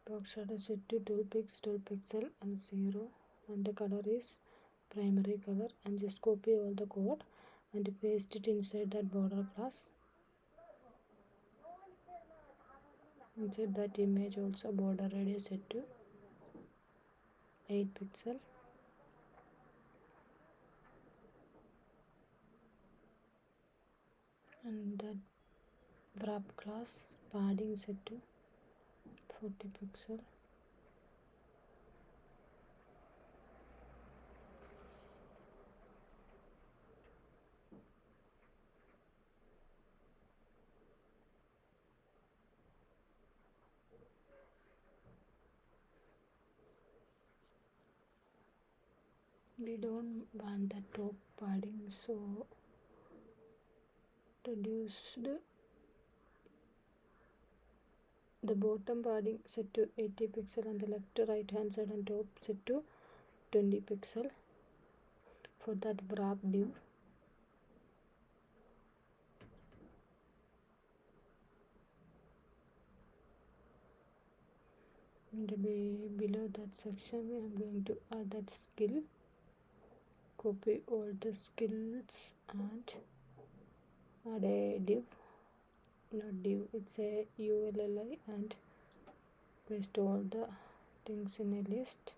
Box shadow set to 12 pixel and 0, and the color is primary color, and just copy all the code and paste it inside that border class. Inside that image also border radius set to 8 pixel. And that wrap class padding set to 40 pixel. We don't want the top padding, so reduce the bottom padding set to 80 pixel and the left right hand side and top set to 20 pixel for that wrap div. And below that section we are going to add that skill. Copy all the skills and add a div, not div, it's a ULLI, and paste all the things in a list.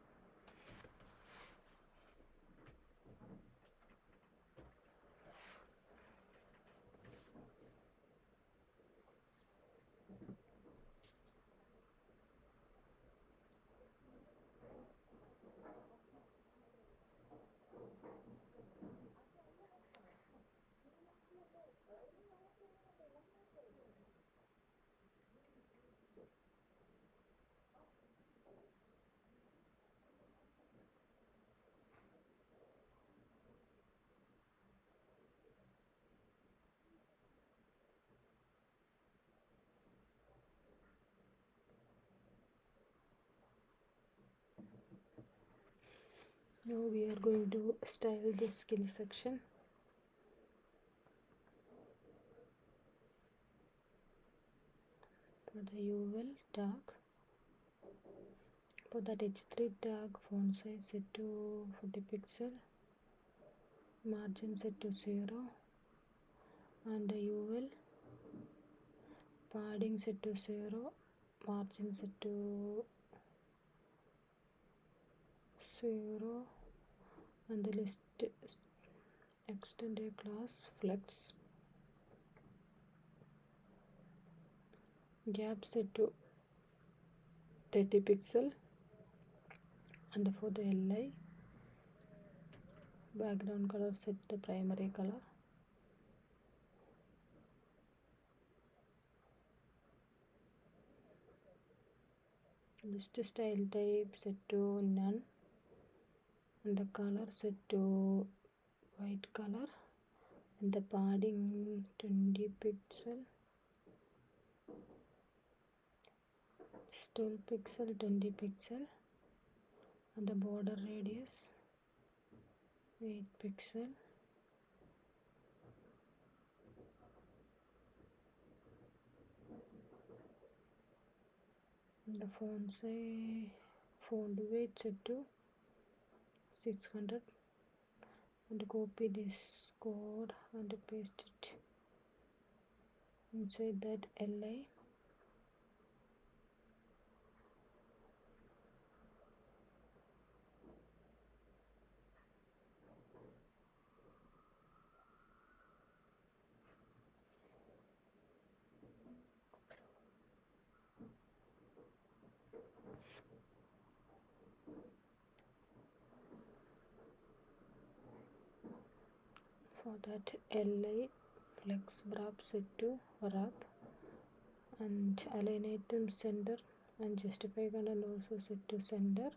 Now we are going to style the skill section. For the UL tag, for that H3 tag, font size set to 40 pixel, margin set to 0, and the UL padding set to 0, margin set to 0, and the list extended class flex, gap set to 30 pixel, and for the LI background color set the primary color. List style type set to none, and the color set to white color, and the padding 20 pixel, 12 pixel, 20 pixel, and the border radius 8 pixel. The font weight set to 600, and copy this code and paste it inside that LI. For that LI flex wrap set to wrap, and align item center and justify content also set to center.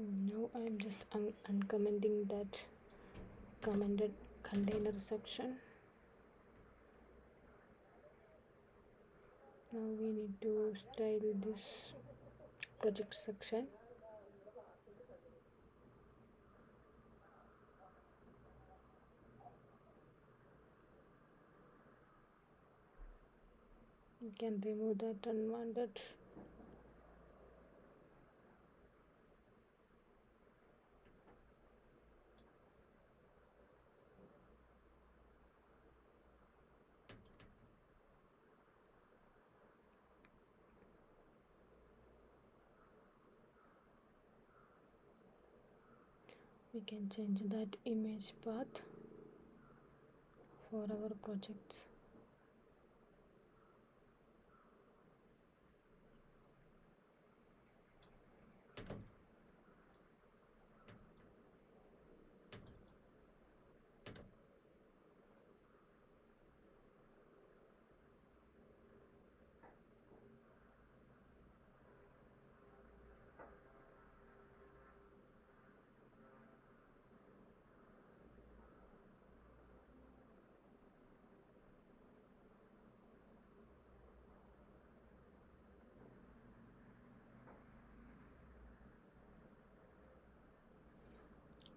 Now I am just uncommenting that commented container section. Now we need to style this project section. You can remove that unwanted. We can change that image path for our projects.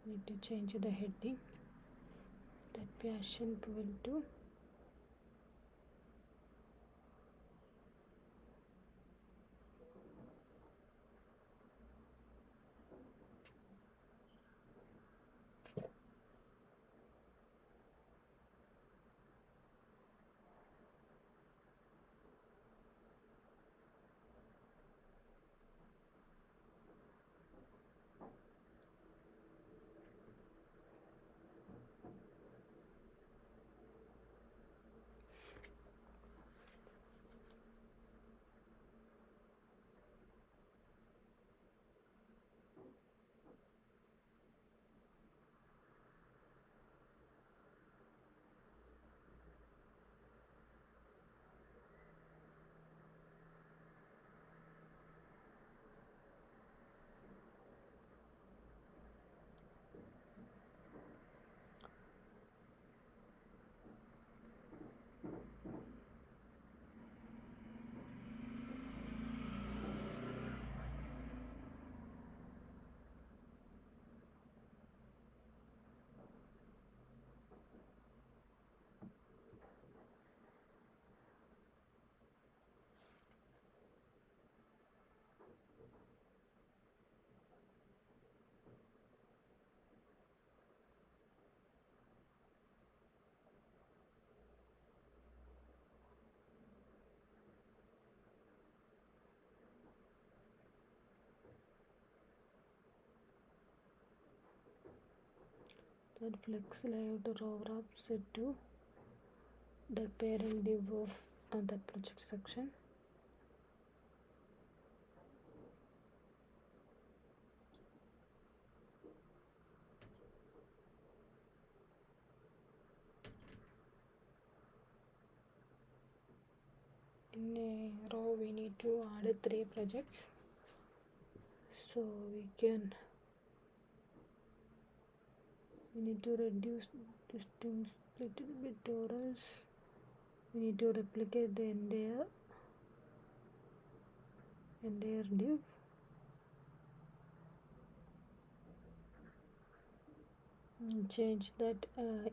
Need to change the heading, that passion 12 to that flex layout row wrap set to the parent div of the project section. In a row we need to add 3 projects, so we need to reduce this thing little bit, or else we need to replicate the entire div. Change that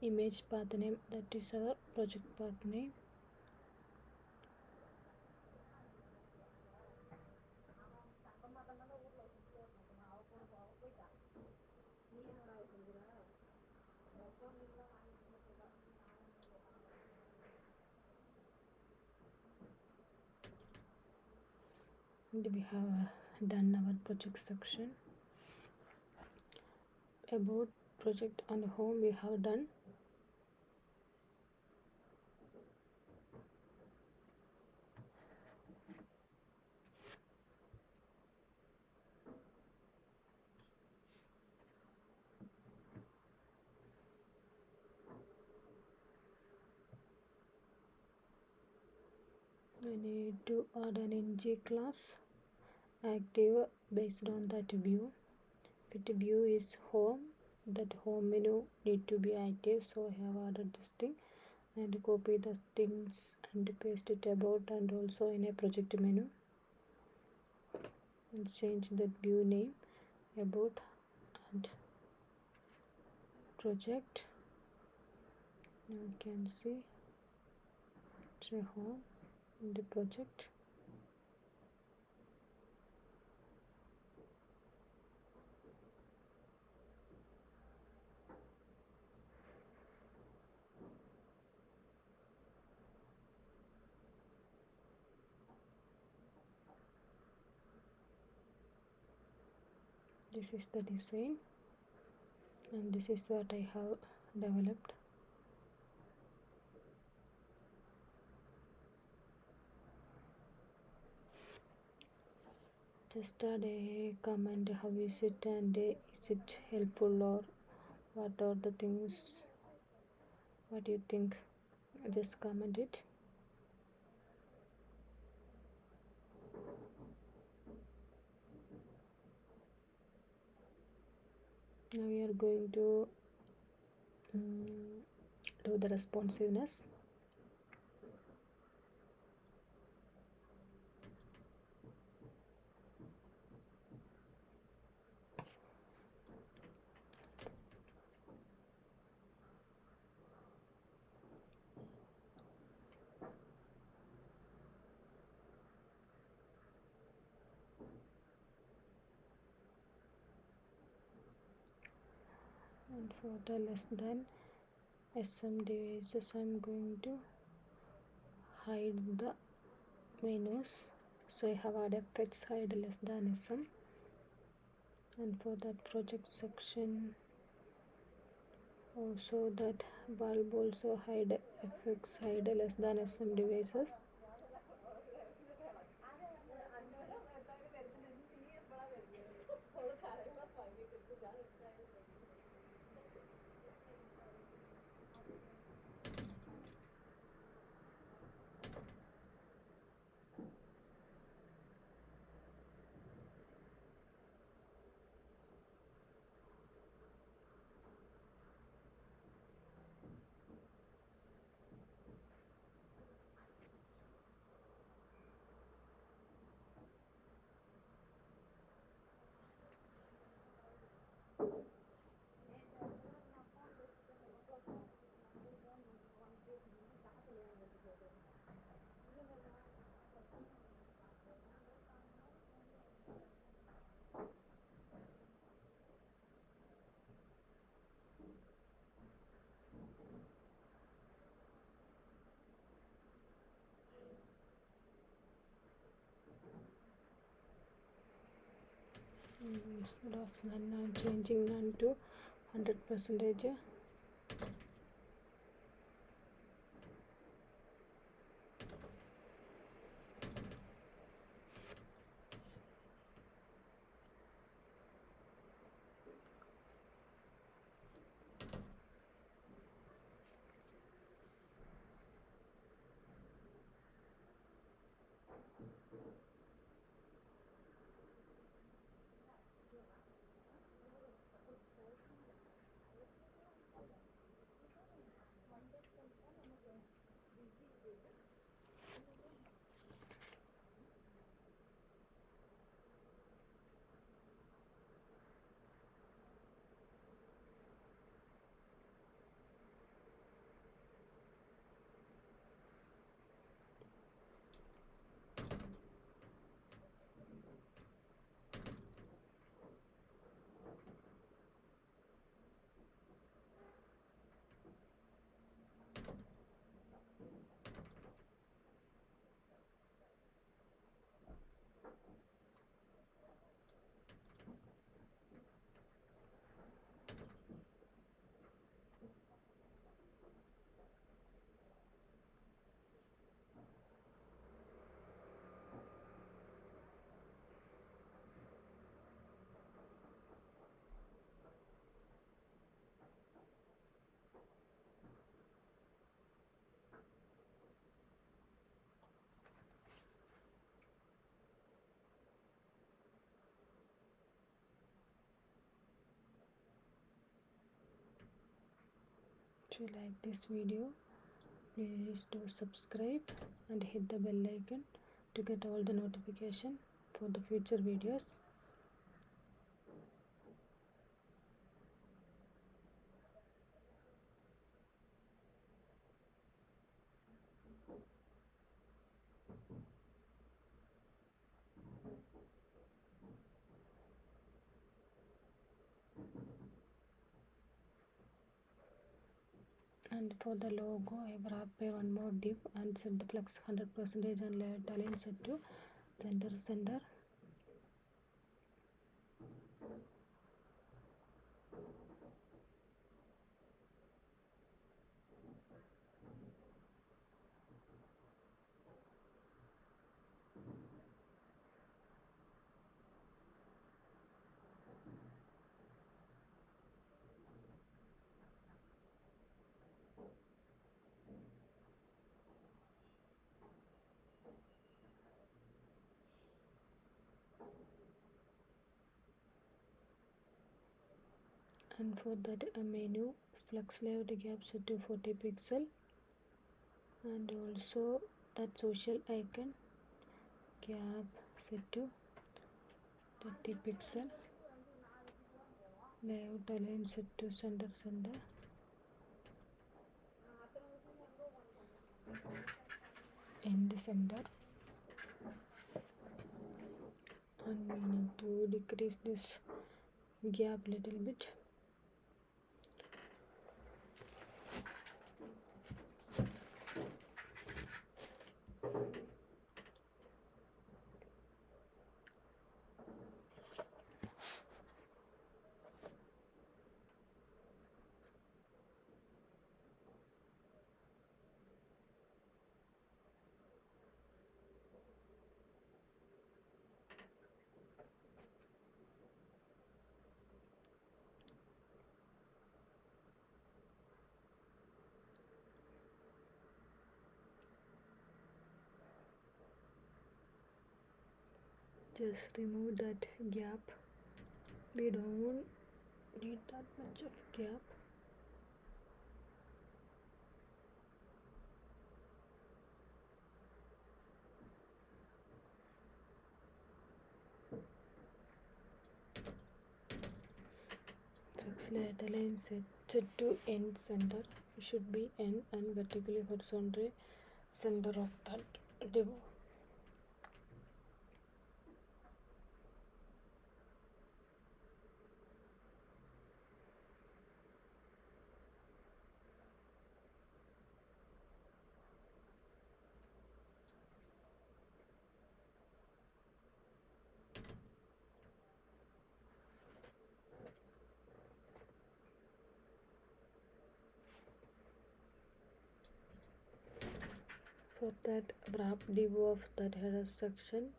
image path name, that is our project path name. And we have done our project section. About project and home we have done. We need to add an ng class active based on that view. If the view is home, that home menu need to be active, so I have added this thing, and copy the things and paste it about and also in a project menu, and change that view name about and project. Now you can see it's a home in the project. This is the design, and this is what I have developed. Just add a comment, how is it, and is it helpful, or what are the things, what do you think? Just comment it. Now we are going to do the responsiveness. And for the less than SM devices, I'm going to hide the menus, so I have added fetch hide less than SM. And for that project section also, that bulb also hide fx hide less than SM devices. Instead of none, I'm changing none to 100%. If you like this video, please do subscribe and hit the bell icon to get all the notification for the future videos. And for the logo, I wrap one more div and set the flex 100% and let align set to center. And for that menu, flex layout gap set to 40 pixel, and also that social icon gap set to 30 pixel, layout align set to center, in the center, and we need to decrease this gap little bit. Just remove that gap. We don't need that much of gap. Flex layout align set to end center. It should be end and vertically horizontal center of that div. For that wrap div of that header section,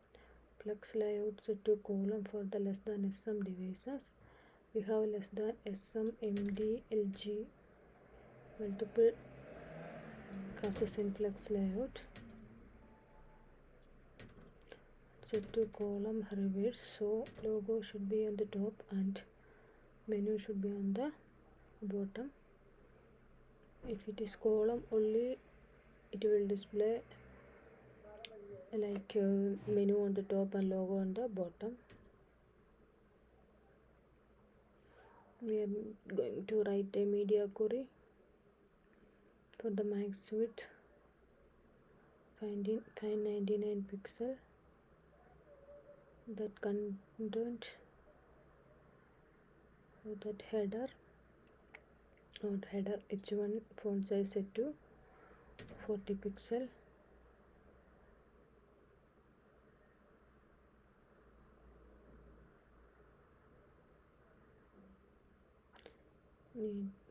flex layout set to column for the less than sm devices. We have less than sm, md, lg, multiple cases in flex layout. Set to column reverse, so logo should be on the top and menu should be on the bottom. If it is column only, it will display like menu on the top and logo on the bottom. We are going to write a media query for the max width, find 99 pixel, that content, so that header h1 font size set to 40 pixel.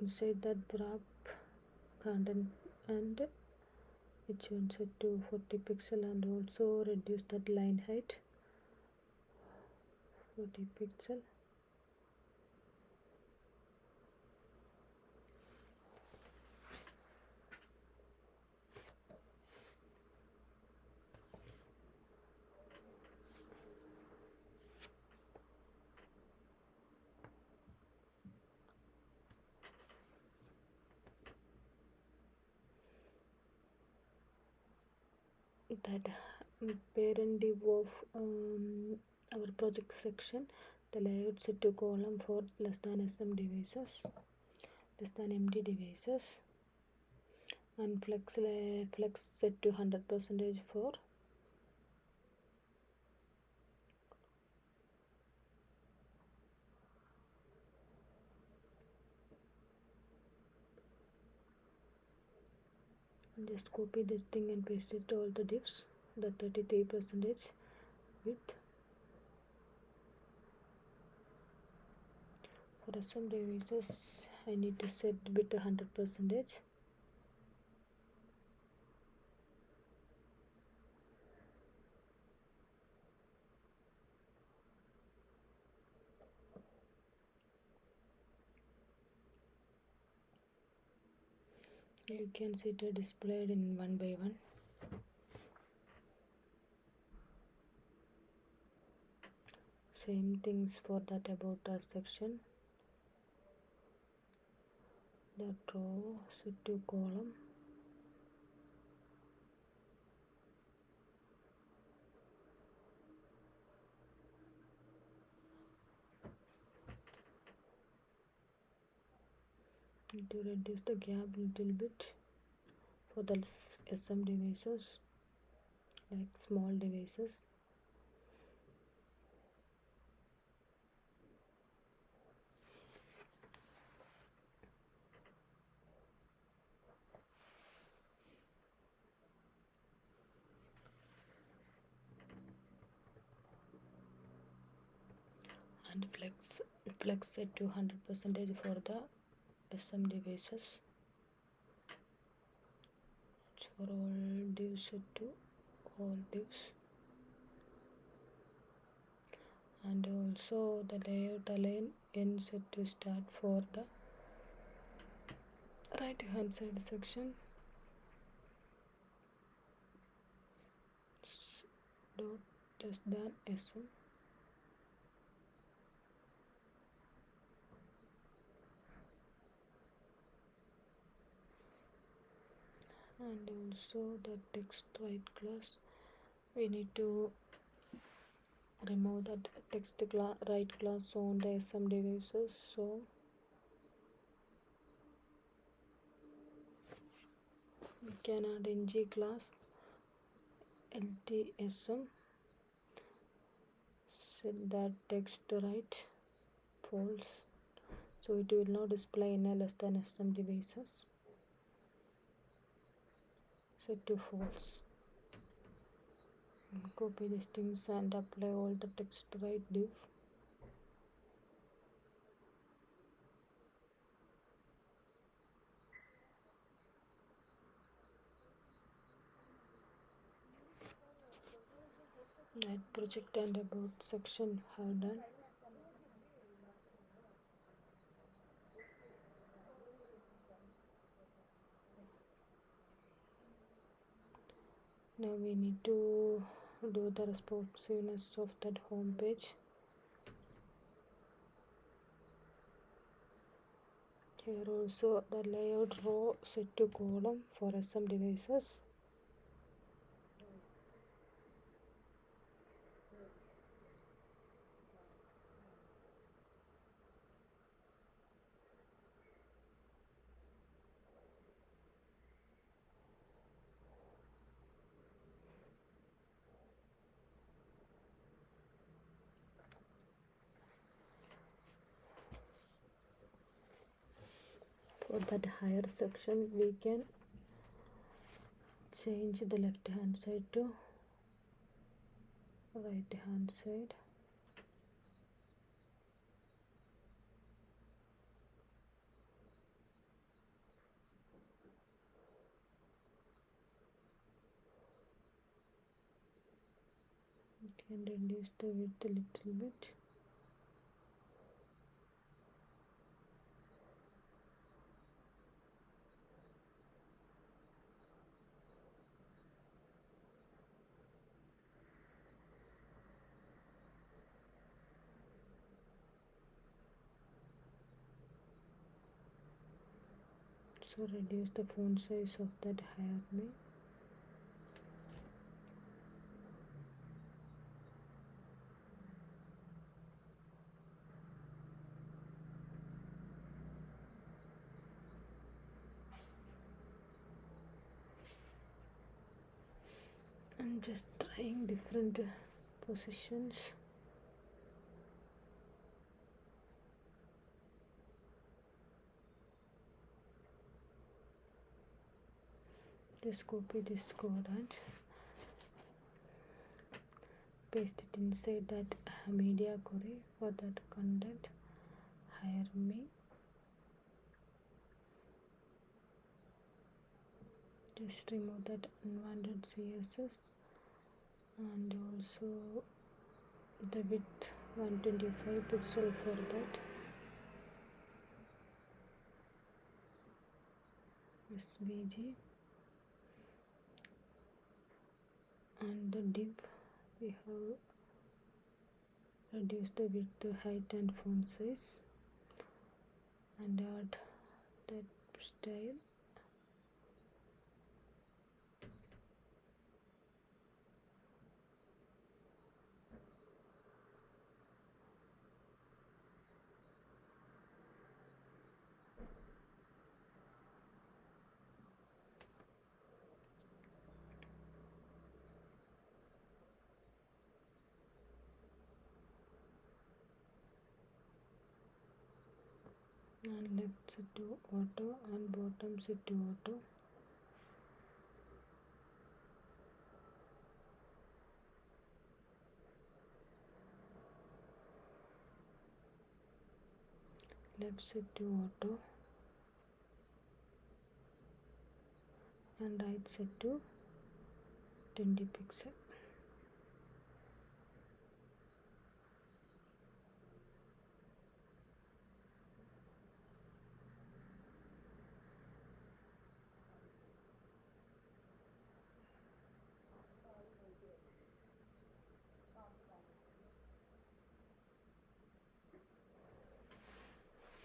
Inside that wrap content and h1 set to 40 pixel, and also reduce that line height 40 pixel. that parent div of our project section, the layout set to column for less than sm devices, less than md devices, and flex set to 100% for just copy this thing and paste it to all the divs, the 33% width. For some devices I need to set width 100%. You can see it displayed in one by one. Same things for that about us section. That row set to column. To reduce the gap little bit for the SM devices, like small devices. And flex set to 100% for the SM devices. It's for all divs set to all divs. And also the layout align n set to start for the right hand side section. Dot less than SM. And also the text right class, we need to remove that text right class on the SM devices. So we can add ng class ltsm, set that text right false, so it will not display in a less than sm devices. Set to false. Copy these things and apply all the text right div. Right project and about section have done. Now we need to do the responsiveness of that home page. Here also the layout row set to column for SM devices. For that higher section we can change the left hand side to right hand side. You can reduce the width a little bit. So reduce the font size of that higher main. I'm just trying different positions. Just copy this code and paste it inside that media query for that content. Hire me. Just remove that unwanted CSS and also the width 125 pixel for that. SVG and the div we have reduced the width, height and font size and add that style. And left set to auto and bottom set to auto. Left set to auto and right set to 20 pixel.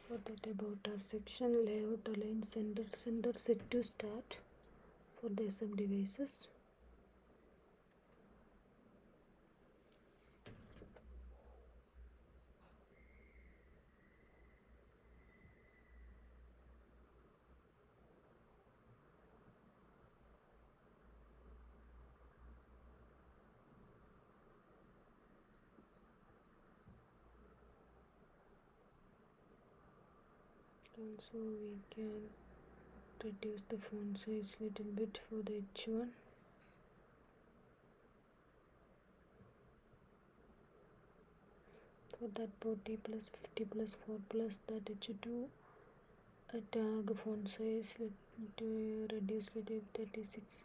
For that about us section, layout align sender set to start for the SM devices. Also we can reduce the font size little bit for the H1. For that 40 plus 50 plus 4 plus that H2 tag font size to reduce little 36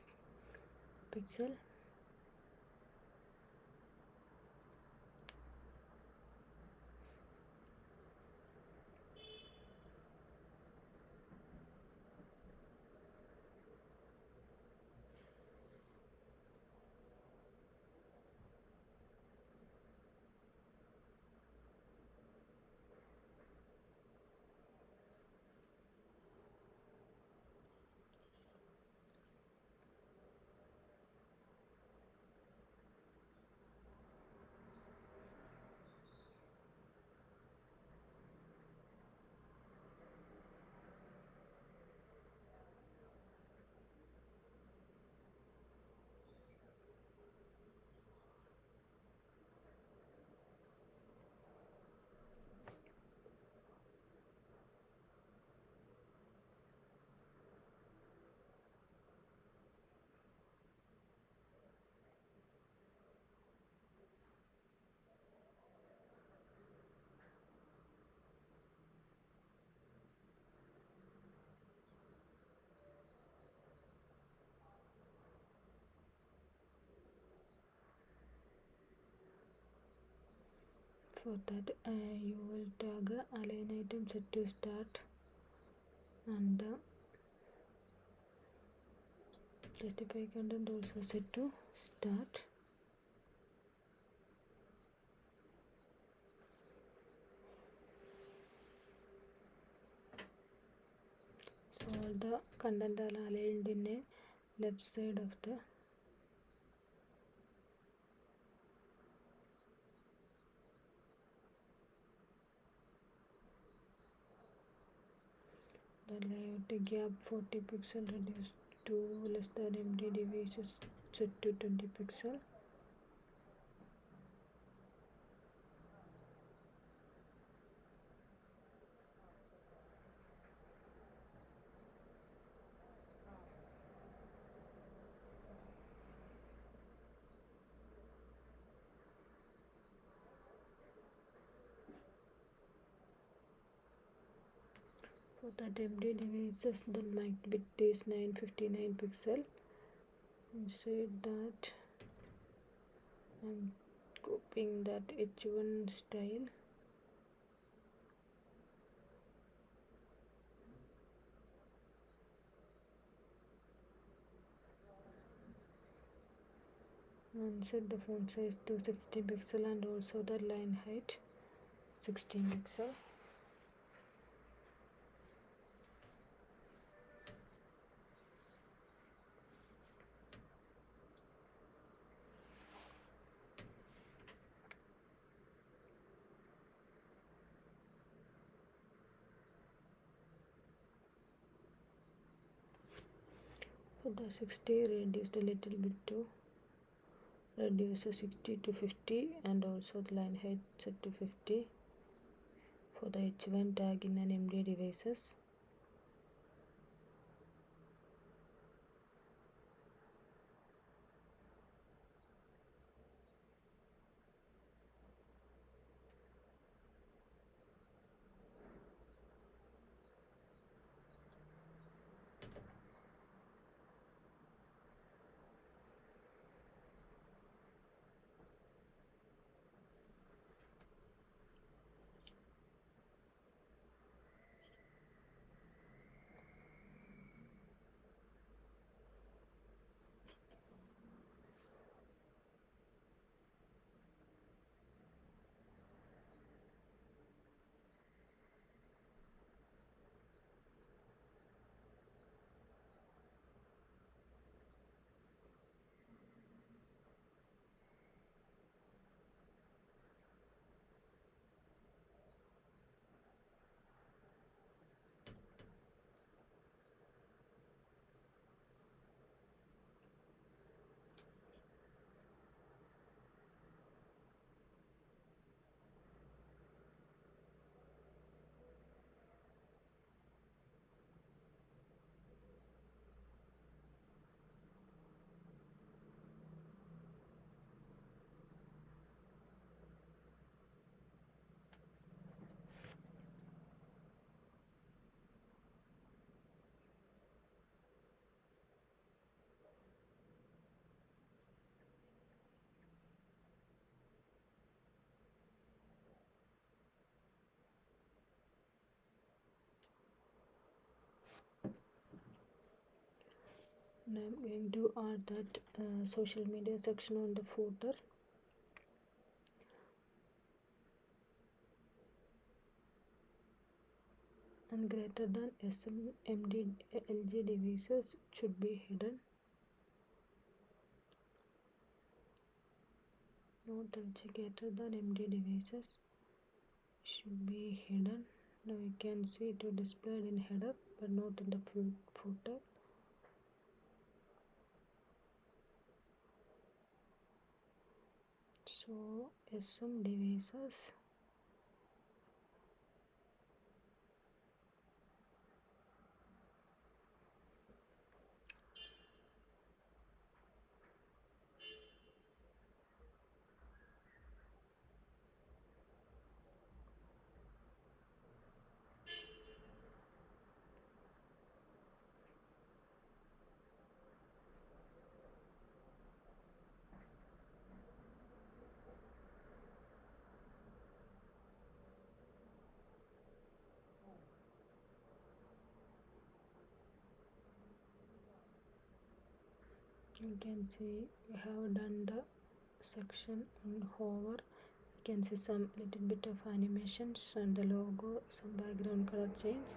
pixel. For that you will tag align item set to start and the justify content also set to start. So all the content are aligned in a left side of the layout gap 40 pixel reduced to less than MD devices set to 20 pixel. For that MD devices, the mic width is 959 pixel. Inside that, I'm copying that H1 style. And set the font size to 16 pixel and also the line height 16 pixel. For the 60, reduce a little bit to reduce 60 to 50 and also the line height set to 50 for the H1 tag in an MD devices. Now I'm going to add that social media section on the footer. And greater than SMMD LG devices should be hidden. Not LG greater than MD devices should be hidden. Now you can see it displayed in header but not in the footer. So SM devices you can see we have done the section on hover. You can see some little bit of animations and the logo, some background color change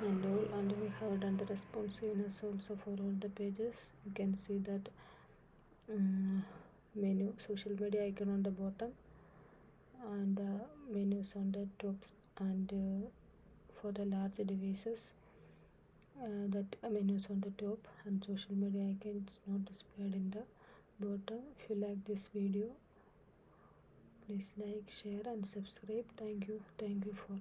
and all, and we have done the responsiveness also for all the pages. You can see that menu social media icon on the bottom and the menus on the top, and for the large devices that menus on the top and social media icons not displayed in the bottom. If you like this video, please like, share and subscribe. Thank you for